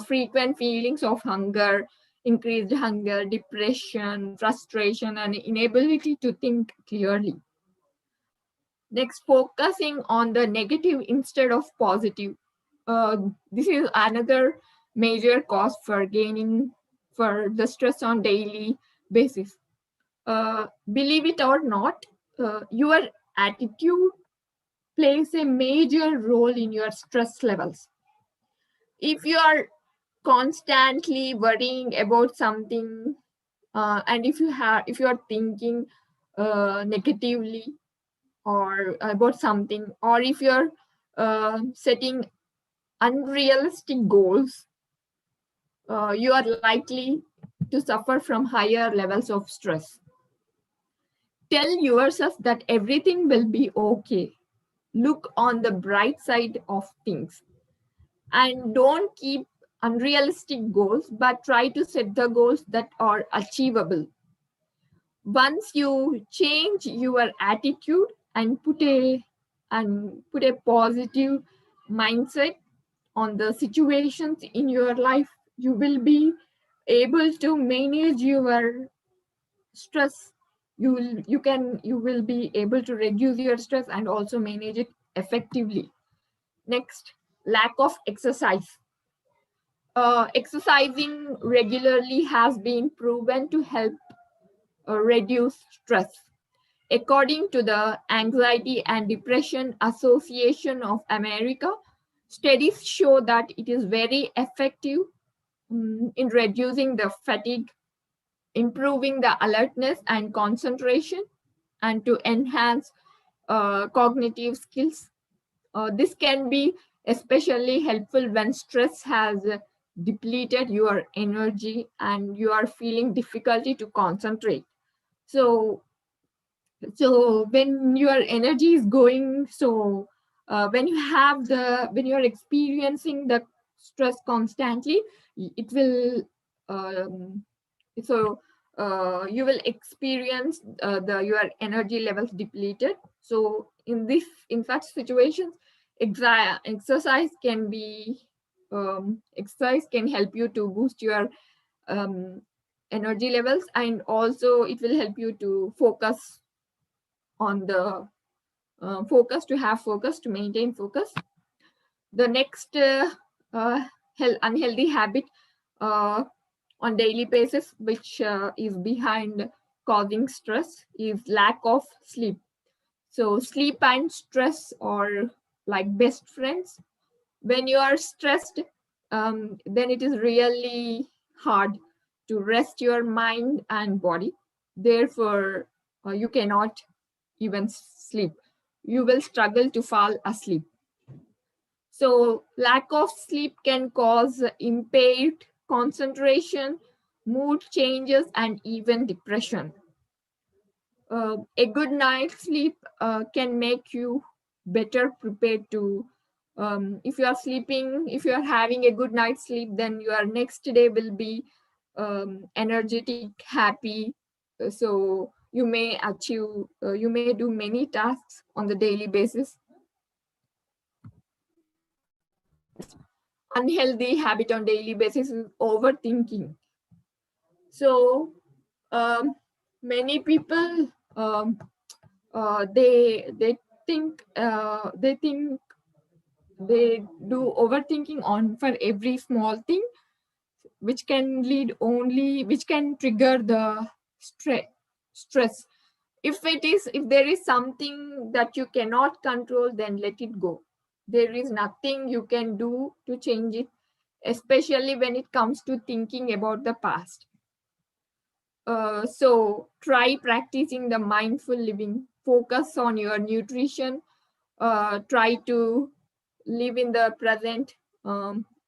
frequent feelings of hunger, increased hunger, depression, frustration, and inability to think clearly. Next, focusing on the negative instead of positive. This is another major cause for the stress on daily basis. Believe it or not, your attitude plays a major role in your stress levels. If you are constantly worrying about something, and if you are thinking negatively or about something, or if you're setting unrealistic goals, you are likely to suffer from higher levels of stress. Tell yourself that everything will be okay. Look on the bright side of things, and don't keep unrealistic goals, but try to set the goals that are achievable. Once you change your attitude and put a positive mindset on the situations in your life, you will be able to manage your stress. you will be able to reduce your stress and also manage it effectively. Next, lack of exercise. Exercising regularly has been proven to help reduce stress. According to the Anxiety and Depression Association of America, studies show that it is very effective in reducing the fatigue, improving the alertness and concentration, and to enhance cognitive skills. This can be especially helpful when stress has depleted your energy and you are feeling difficulty to concentrate. So when your energy is going, when you're experiencing the stress constantly, it will so you will experience your energy levels depleted. So in such situations, exercise can be exercise can help you to boost your um, energy levels, and also it will help you to focus on the focus, to have focus, to maintain focus. The next uh, unhealthy habit uh, on daily basis, which is behind causing stress, is lack of sleep. So sleep and stress are like best friends. When you are stressed, then it is really hard to rest your mind and body. Therefore, you cannot even sleep. You will struggle to fall asleep. So lack of sleep can cause impaired concentration, mood changes, and even depression. A good night's sleep can make you better prepared to, if you are having a good night's sleep, then your next day will be energetic, happy. So you may do many tasks on the daily basis. Unhealthy habit on daily basis is overthinking. So many people they think they do overthinking on for every small thing, which can trigger the stress. If there is something that you cannot control, then let it go. There is nothing you can do to change it, especially when it comes to thinking about the past. So try practicing the mindful living, focus on your nutrition, try to live in the present,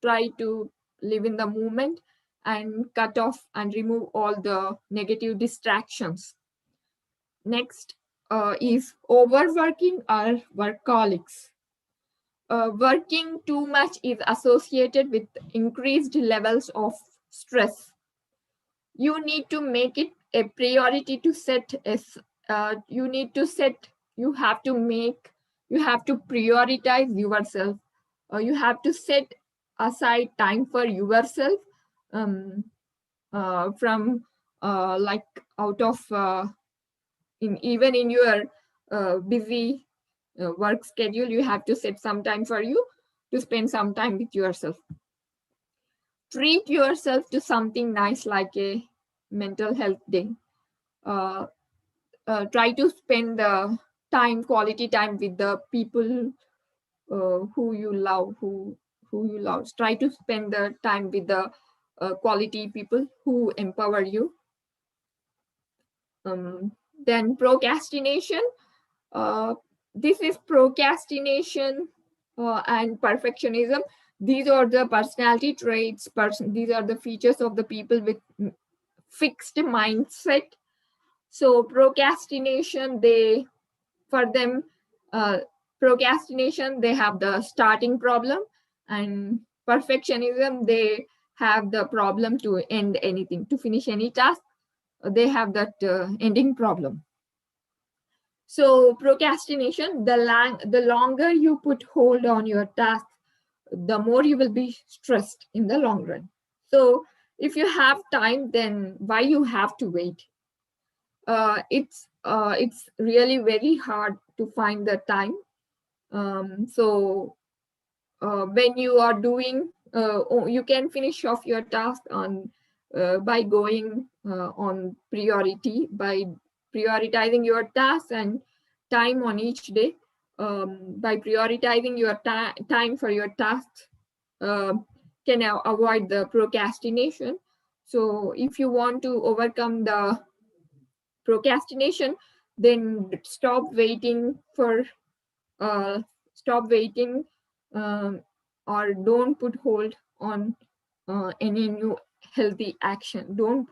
try to live in the moment, and cut off and remove all the negative distractions. Next is overworking or workaholics. Working too much is associated with increased levels of stress. You need to make it a priority to set as you need to set you have to make you have to prioritize yourself. You have to set aside time for yourself, from like out of in even in your busy work schedule, you have to set some time for you to spend some time with yourself. Treat yourself to something nice like a mental health day. uh, Try to spend the quality time with the people who you love, who you love. Try to spend the time with the quality people who empower you. Then procrastination. uh, this is procrastination and perfectionism. These are the personality traits, these are the features of the people with fixed mindset. So procrastination, for them, uh, procrastination, they have the starting problem, and perfectionism, they have the problem to end anything, to finish any task. They have that ending problem. So procrastination, the longer you put hold on your task, the more you will be stressed in the long run. So if you have time, then why you have to wait? it's really very hard to find the time. So when you are doing, you can finish off your task on by going on priority, by prioritizing your tasks and time on each day. By prioritizing your time for your tasks, uh, can avoid the procrastination. So if you want to overcome the procrastination, then uh, stop waiting, um, or don't put hold on any new healthy action. Don't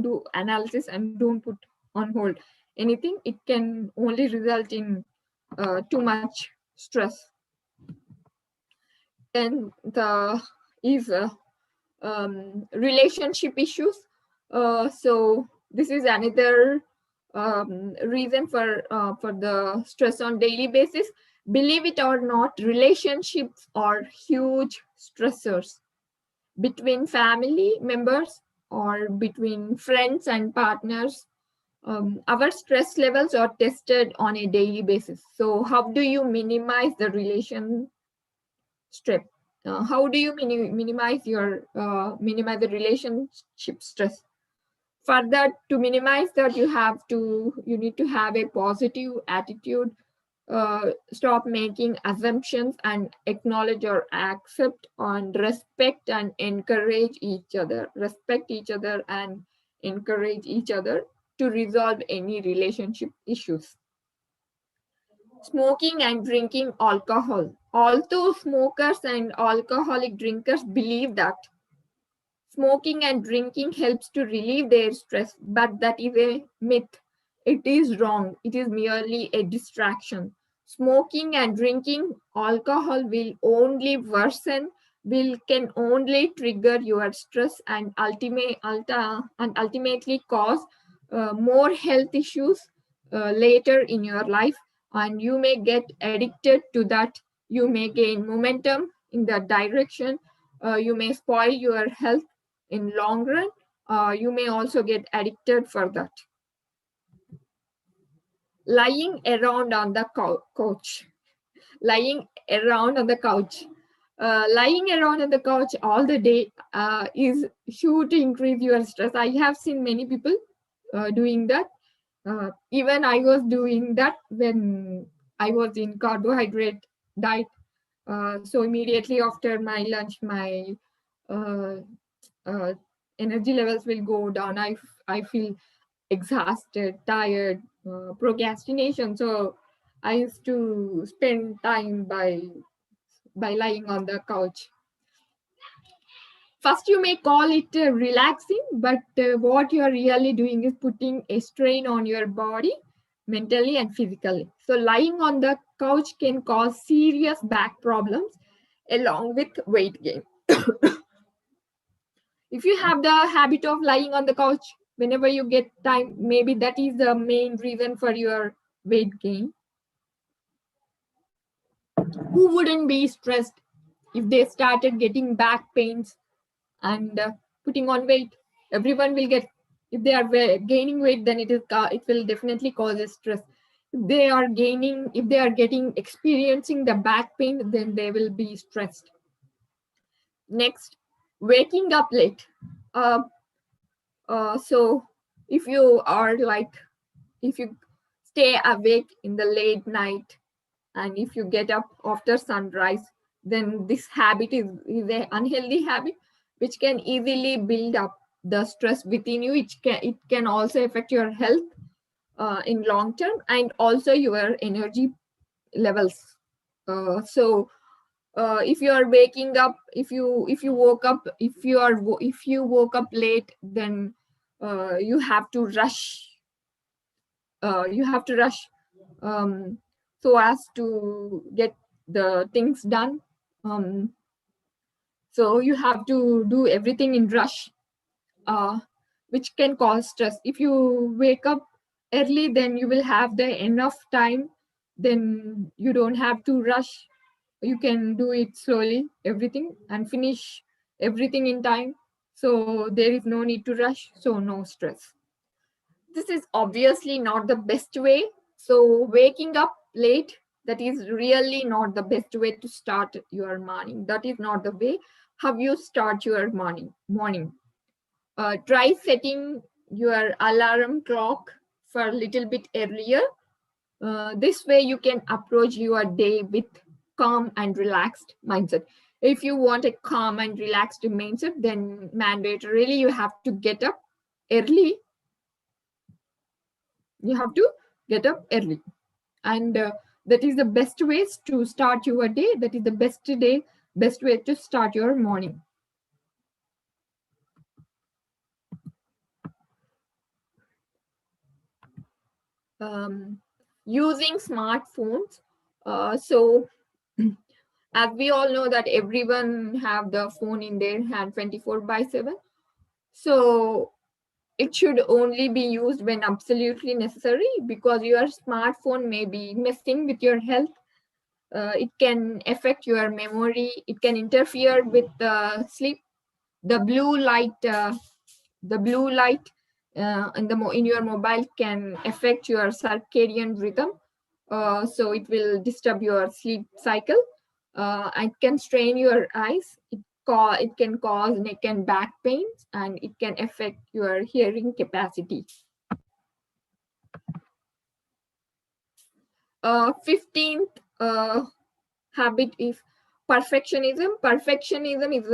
do analysis and don't put on hold anything. It can only result in too much stress. And the is relationship issues. So this is another reason for the stress on daily basis. Believe it or not, relationships are huge stressors between family members or between friends and partners. Our stress levels are tested on a daily basis. So how do you minimize the relation stress? How do you minimize minimize the relationship stress? For that, to minimize that, you need to have a positive attitude. Stop making assumptions and acknowledge or accept and respect and encourage each other. Respect each other and encourage each other to resolve any relationship issues. Smoking and drinking alcohol. Although smokers and alcoholic drinkers believe that smoking and drinking helps to relieve their stress, but that is a myth. It is wrong. It is merely a distraction. Smoking and drinking alcohol will only worsen, can only trigger your stress and ultimately cause more health issues later in your life. And you may get addicted to that. You may gain momentum in that direction. You may spoil your health in long run. You may also get addicted for that. Lying around on the couch. Lying around on the couch. Lying around on the couch all the day is sure to increase your stress. I have seen many people doing that. Even I was doing that when I was in carbohydrate diet. So immediately after my lunch, my uh, uh, energy levels will go down. I feel exhausted, tired, procrastination. So I used to spend time by lying on the couch. First, you may call it relaxing, but what you are really doing is putting a strain on your body, mentally and physically. So lying on the couch can cause serious back problems along with weight gain. If you have the habit of lying on the couch whenever you get time, maybe that is the main reason for your weight gain. Who wouldn't be stressed if they started getting back pains and putting on weight? Everyone will get. If they are gaining weight, then it will definitely cause stress. If they are experiencing the back pain, then they will be stressed. Next, waking up late. Uh, so if you are like, if you stay awake in the late night and if you get up after sunrise, then this habit is an unhealthy habit which can easily build up the stress within you. It can also affect your health in long term and also your energy levels. So if you are waking up, if you woke up, if you woke up late, then you have to rush. You have to rush um, so as to get the things done. So you have to do everything in rush, uh, which can cause stress. If you wake up early, then you will have the enough time. Then you don't have to rush. You can do it slowly, everything, and finish everything in time. So there is no need to rush. So no stress. This is obviously not the best way. So waking up late, that is really not the best way to start your morning. That is not the way how you start your morning. Try setting your alarm clock for a little bit earlier. This way you can approach your day with calm and relaxed mindset. If you want a calm and relaxed mindset, then mandatorily you have to get up early. You have to get up early, and that is the best ways to start your day. That is the best way to start your morning. Using smartphones. So as we all know that everyone have the phone in their hand 24/7. So it should only be used when absolutely necessary, because your smartphone may be messing with your health. It can affect your memory. It can interfere with the sleep. The blue light, in your mobile can affect your circadian rhythm. So it will disturb your sleep cycle. It can strain your eyes. It can cause neck and back pains, and it can affect your hearing capacity. 15th habit is perfectionism. Perfectionism is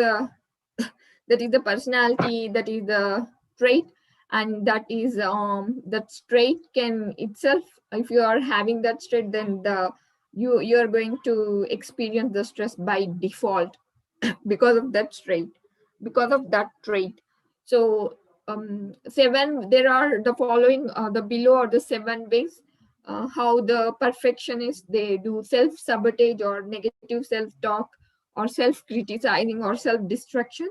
that is the personality, that is the trait, and that trait can itself, if you are having that trait, then you are going to experience the stress by default because of that trait. So seven, there are the following, the below are the 7 ways how the perfectionists, they do self-sabotage or negative self-talk or self-criticizing or self-destruction.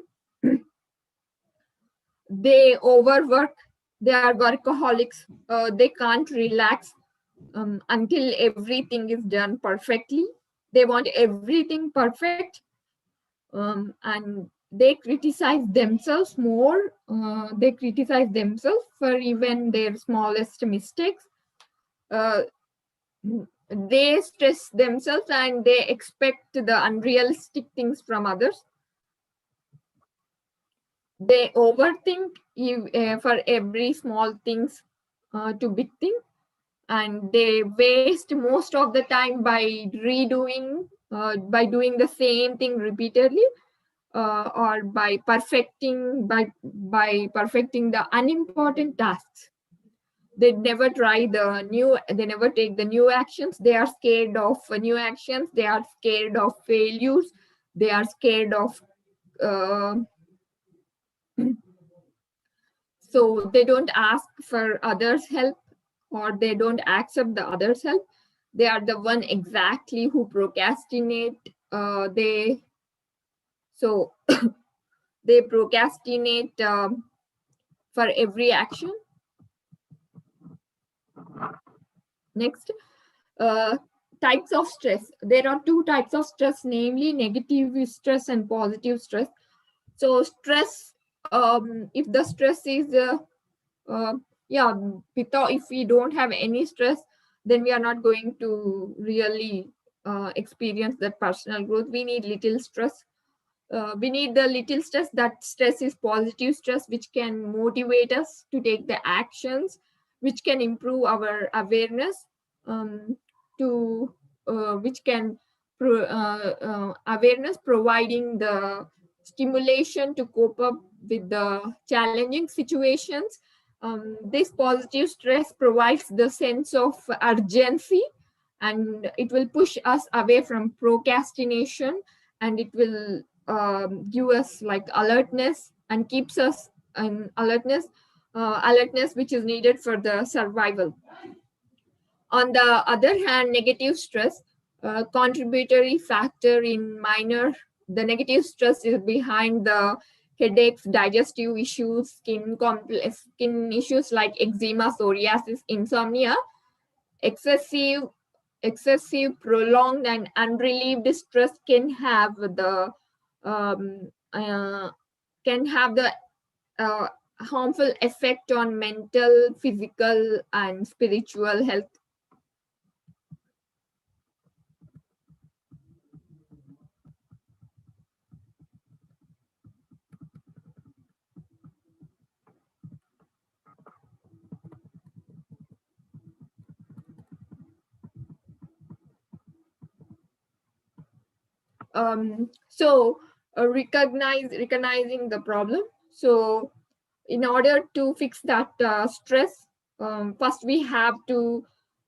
They overwork. They are workaholics. They can't relax until everything is done perfectly. They want everything perfect. And they criticize themselves more. They criticize themselves for even their smallest mistakes. Uh, they stress themselves and they expect the unrealistic things from others. They overthink for every small things to big thing, and they waste most of the time by doing the same thing repeatedly, or by perfecting the unimportant tasks. They never take the new actions. They are scared of new actions. They are scared of failures. They are scared of uh, so they don't ask for others help, or they don't accept the others help. They are the one exactly who procrastinate. They so they procrastinate for every action. Next, uh, types of stress. There are 2 types of stress, namely negative stress and positive stress. So stress, if the stress is uh, yeah, if we don't have any stress, then we are not going to really experience that personal growth. We need little stress. We need the little stress. That stress is positive stress, which can motivate us to take the actions, which can improve our awareness, um, to which can awareness, providing the stimulation to cope up with the challenging situations. This positive stress provides the sense of urgency, and it will push us away from procrastination, and it will give us like alertness and keeps us in alertness which is needed for the survival. On the other hand, negative stress, contributory factor in minor, the negative stress is behind the headaches, digestive issues, skin issues like eczema, psoriasis, insomnia. excessive Excessive, prolonged, and unrelieved stress um, uh, can have the uh, harmful effect on mental, physical, and spiritual health. Recognizing the problem. So in order to fix that stress, first we have to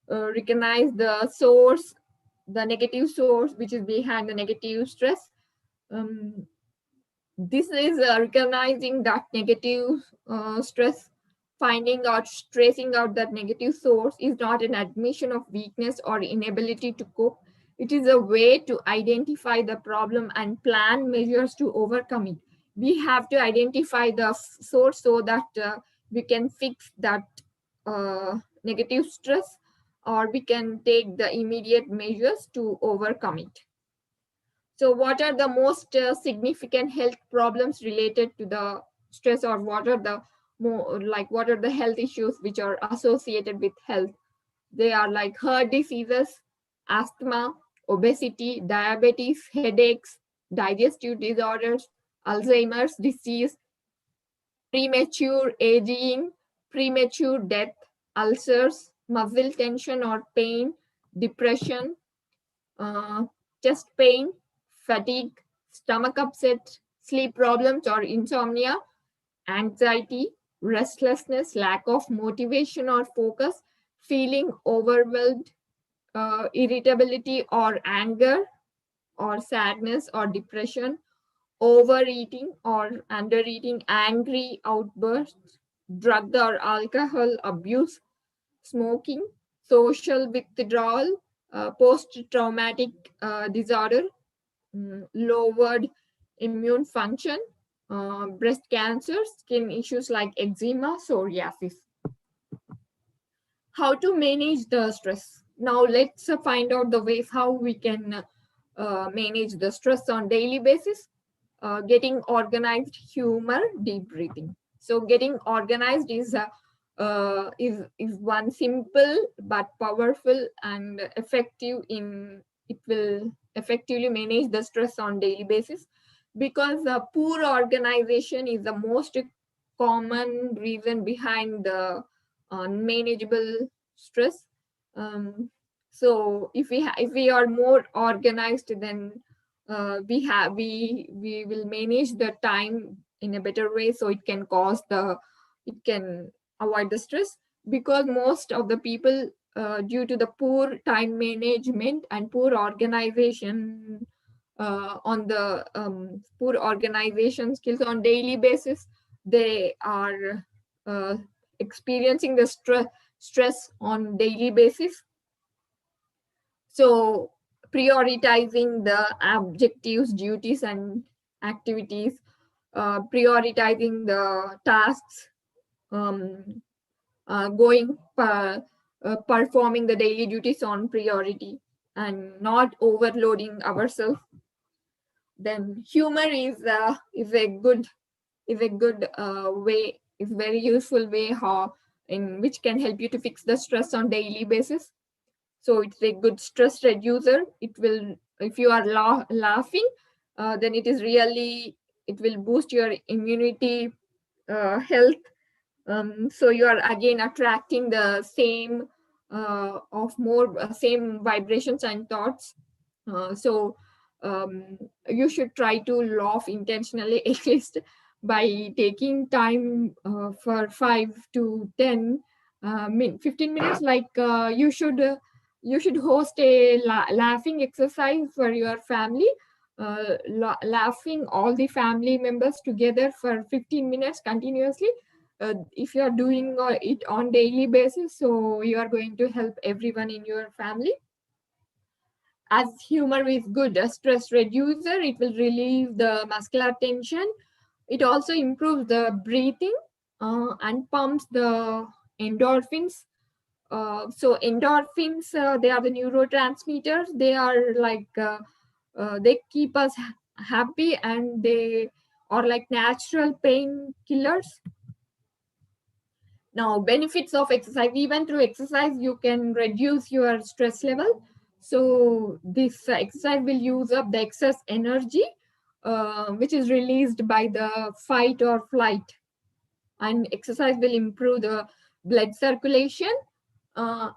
recognize the source, the negative source which is behind the negative stress. um, this is recognizing that negative stress. Finding out, tracing out that negative source is not an admission of weakness or inability to cope. It is a way to identify the problem and plan measures to overcome it. We have to identify the source so that we can fix that negative stress, or we can take the immediate measures to overcome it. So, what are the most significant health problems related to the stress, or what are the more like what are the health issues which are associated with health? They are like heart diseases, asthma, obesity, diabetes, headaches, digestive disorders, Alzheimer's disease, premature aging, premature death, ulcers, muscle tension or pain, depression, uh, chest pain, fatigue, stomach upset, sleep problems or insomnia, anxiety, restlessness, lack of motivation or focus, feeling overwhelmed, irritability or anger, or sadness or depression, overeating or undereating, angry outbursts, drug or alcohol abuse, smoking, social withdrawal, post traumatic disorder, lowered immune function, breast cancer, skin issues like eczema, psoriasis. How to manage the stress? Now let's find out the ways how we can manage the stress on daily basis. Getting organized, humor, deep breathing. So getting organized is one simple but powerful and effective in it will effectively manage the stress on daily basis, because poor organization is the most common reason behind the unmanageable stress. Um, so if we are more organized, then we will manage the time in a better way, so it can avoid the stress. Because most of the people, due to the poor time management and poor organization, on the poor organization skills on daily basis, they are uh, experiencing the stress on daily basis. So prioritizing the objectives, duties, and activities, prioritizing the tasks, um, going performing the daily duties on priority, and not overloading ourselves. Then humor is a good way, is very useful way how in which can help you to fix the stress on daily basis. So it's a good stress reducer. It will, if you are laughing, then it will boost your immunity, health. So you are again attracting the same of more same vibrations and thoughts. So you should try to laugh intentionally at least by taking time for 5 to 10 15 minutes. Like you should host a laughing exercise for your family, laughing all the family members together for 15 minutes continuously. If you are doing it on daily basis, so you are going to help everyone in your family. As humor is good a stress reducer, it will relieve the muscular tension. It also improves the breathing and pumps the endorphins. So endorphins, they are the neurotransmitters. They are like they keep us happy, and they are like natural painkillers. Now, benefits of exercise. Even through exercise, you can reduce your stress level. So this exercise will use up the excess energy, which is released by the fight or flight. And exercise will improve the blood circulation.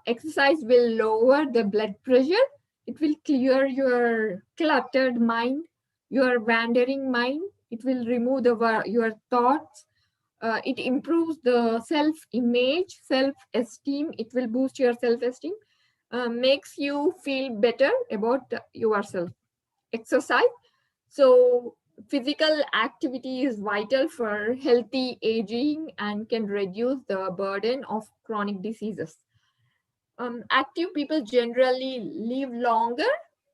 Exercise will lower the blood pressure. It will clear your cluttered mind, your wandering mind. It will remove your thoughts. It improves the self-image, self-esteem. It will boost your self-esteem, makes you feel better about yourself. Exercise. So physical activity is vital for healthy aging and can reduce the burden of chronic diseases. Active people generally live longer.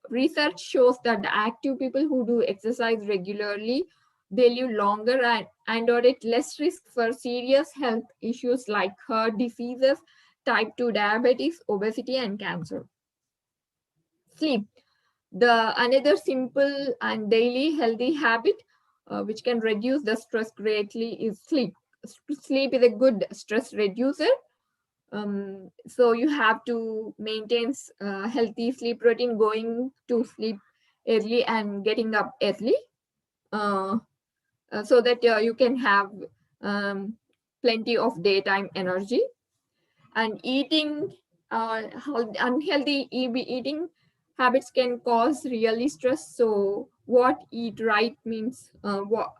Research shows that the active people who do exercise regularly, they live longer and are at less risk for serious health issues like heart diseases, type 2 diabetes, obesity, and cancer. Sleep. The another simple and daily healthy habit which can reduce the stress greatly is sleep. Sleep is a good stress reducer. So you have to maintain healthy sleep routine, going to sleep early and getting up early, uh, so that you can have um, plenty of daytime energy. And eating unhealthy eating habits can cause really stress. So what eat right means what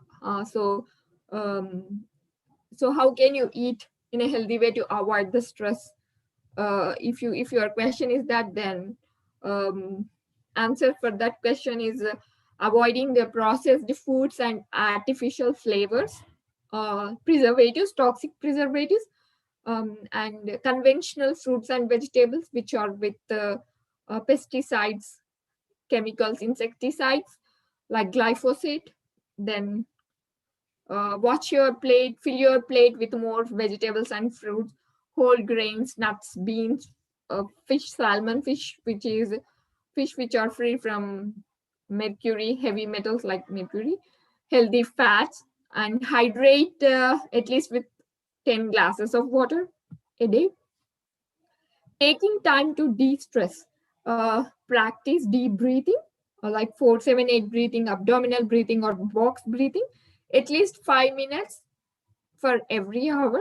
so so how can you eat in a healthy way to avoid the stress? If your question is that, then answer for that question is avoiding the processed foods and artificial flavors, preservatives, toxic preservatives, and conventional fruits and vegetables which are with pesticides, chemicals, insecticides like glyphosate. Then watch your plate, fill your plate with more vegetables and fruits, whole grains, nuts, beans, fish, salmon fish, which is fish which are free from mercury, heavy metals like mercury, healthy fats, and hydrate at least with 10 glasses of water a day. Taking time to de-stress, practice deep breathing, like 4-7-8 breathing, abdominal breathing, or box breathing, at least 5 minutes for every hour.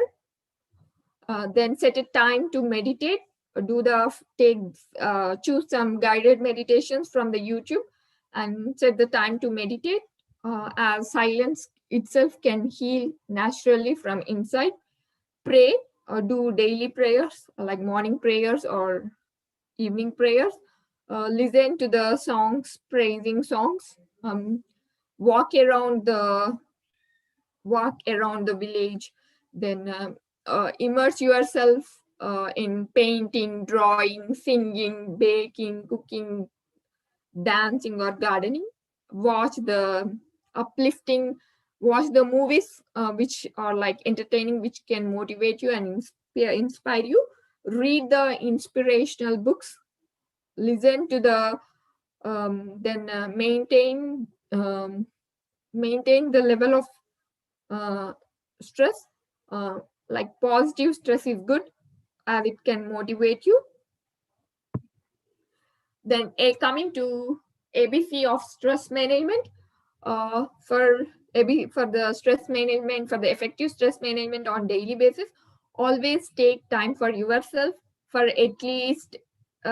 Then set a time to meditate. Do the take choose some guided meditations from the YouTube and set the time to meditate, as silence itself can heal naturally from inside. Pray or do daily prayers like morning prayers or evening prayers. Listen to the songs, praising songs. Walk around the village. Then immerse yourself in painting, drawing, singing, baking, cooking, dancing, or gardening. Watch the uplifting, watch the movies which are like entertaining, which can motivate you and inspire you. Read the inspirational books. Listen to the then maintain the level of uh, stress. uh, like positive stress is good as it can motivate you. Then coming to ABC of stress management. For the stress management, for the effective stress management on daily basis, always take time for yourself for at least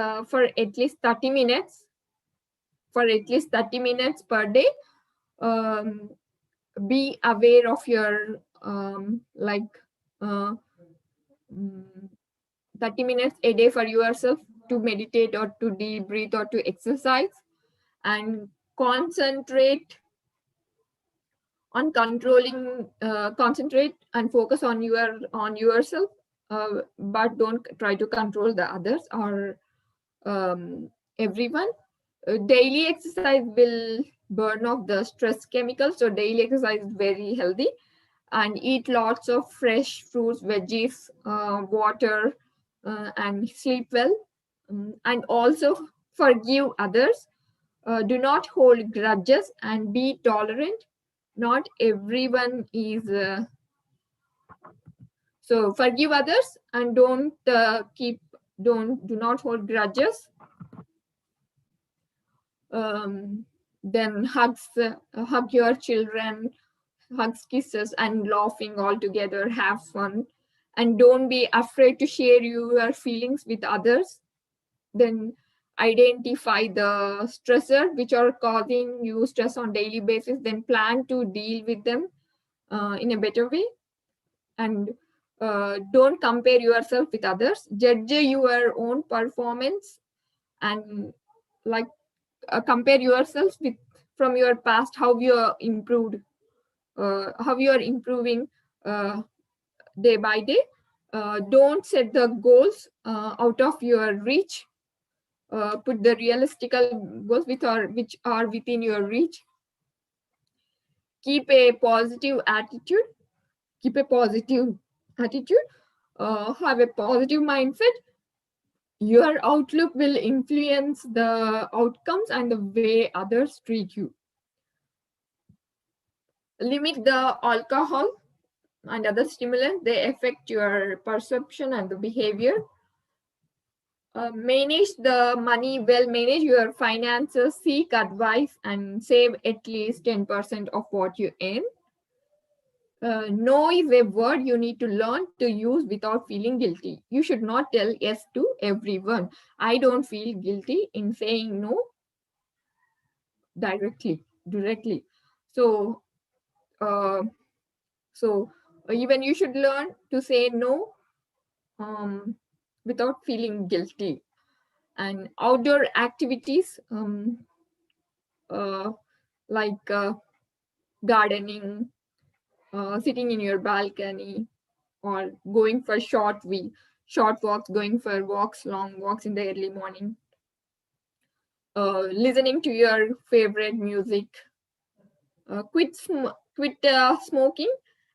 30 minutes per day. um, be aware of your uh, mm, 30 minutes a day for yourself to meditate or to deep breathe or to exercise, and concentrate concentrate and focus on yourself, but don't try to control the others or everyone. Daily exercise will burn off the stress chemicals, so daily exercise is very healthy. And eat lots of fresh fruits, veggies, water, and sleep well. And also forgive others. Do not hold grudges and be tolerant. Not everyone is So forgive others and do not hold grudges. Then hug your children, hugs, kisses, and laughing all together. Have fun, and don't be afraid to share your feelings with others. Then identify the stressor which are causing you stress on daily basis. Then plan to deal with them in a better way, and don't compare yourself with others. Judge your own performance, and like compare yourself with from your past, how you are improved, how you are improving uh, day by day. Don't set the goals out of your reach. Put the realistical goals which are within your reach. Keep a positive attitude. Keep a positive attitude. Have a positive mindset. Your outlook will influence the outcomes and the way others treat you. Limit the alcohol and other stimulants. They affect your perception and the behavior. Manage the money well. Manage your finances. Seek advice and save at least 10% of what you earn. No is a word you need to learn to use without feeling guilty. You should not tell yes to everyone. I don't feel guilty in saying no directly. So, uh, even you should learn to say no um, without feeling guilty. And outdoor activities uh, like gardening, sitting in your balcony, or going for short walks, going for walks, long walks in the early morning, listening to your favorite music. Quit smoking,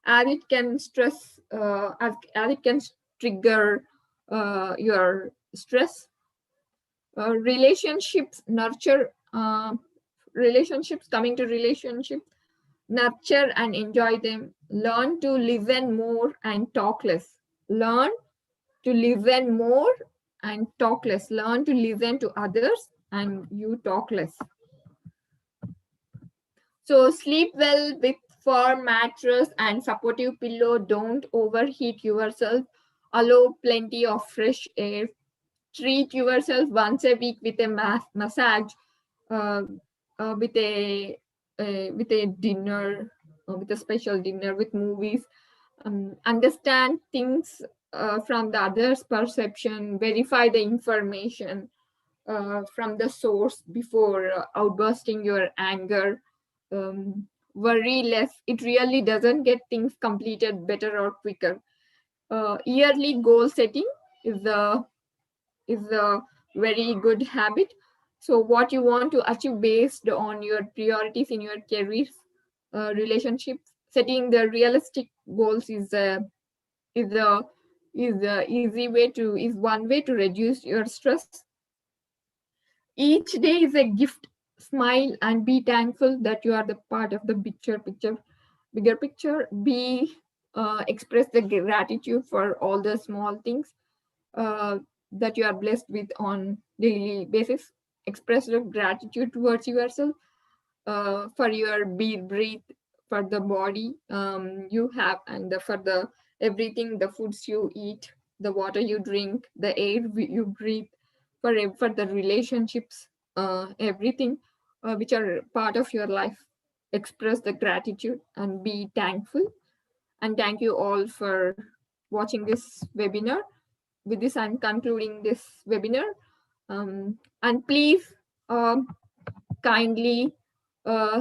as it can as it can trigger your stress. Relationships nurture relationships coming to relationships, nurture and enjoy them. Learn to listen more and talk less. Learn to listen more and talk less. Learn to listen to others and you talk less. So sleep well with firm mattress and supportive pillow. Don't overheat yourself. Allow plenty of fresh air. Treat yourself once a week with a massage, uh, with a dinner, with a special dinner, with movies. Understand things from the other's perception. Verify the information from the source before outbursting your anger. Worry less. It really doesn't get things completed better or quicker. Yearly goal setting is a very good habit. So what you want to achieve based on your priorities in your careers, relationships, setting the realistic goals is a is one way to reduce your stress. Each day is a gift. Smile and be thankful that you are the part of the bigger picture. Be express the gratitude for all the small things uh, that you are blessed with on daily basis. Express your gratitude towards yourself for your breathe, for the body you have, and for the everything, the foods you eat, the water you drink, the air you breathe, for the relationships, everything which are part of your life. Express the gratitude and be thankful. And thank you all for watching this webinar. With this, I'm concluding this webinar. And please kindly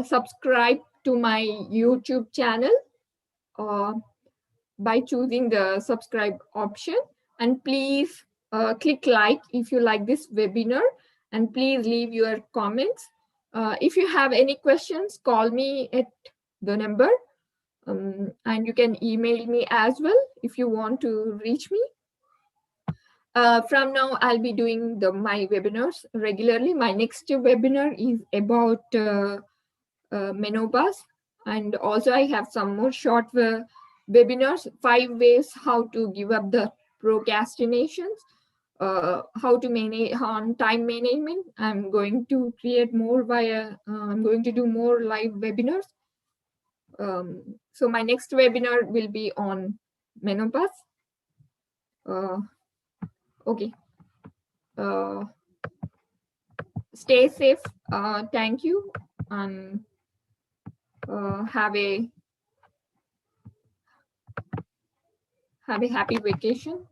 subscribe to my YouTube channel uh, by choosing the subscribe option. And please click like if you like this webinar. And please leave your comments. If you have any questions, call me at the number. And you can email me as well if you want to reach me. From now, I'll be doing my webinars regularly. My next webinar is about menopause, and also I have some more short webinars, 5 ways how to give up the procrastinations, how to manage on time management. I'm going to create more I'm going to do more live webinars. So my next webinar will be on menopause. Okay. Stay safe. Thank you, and have a happy vacation.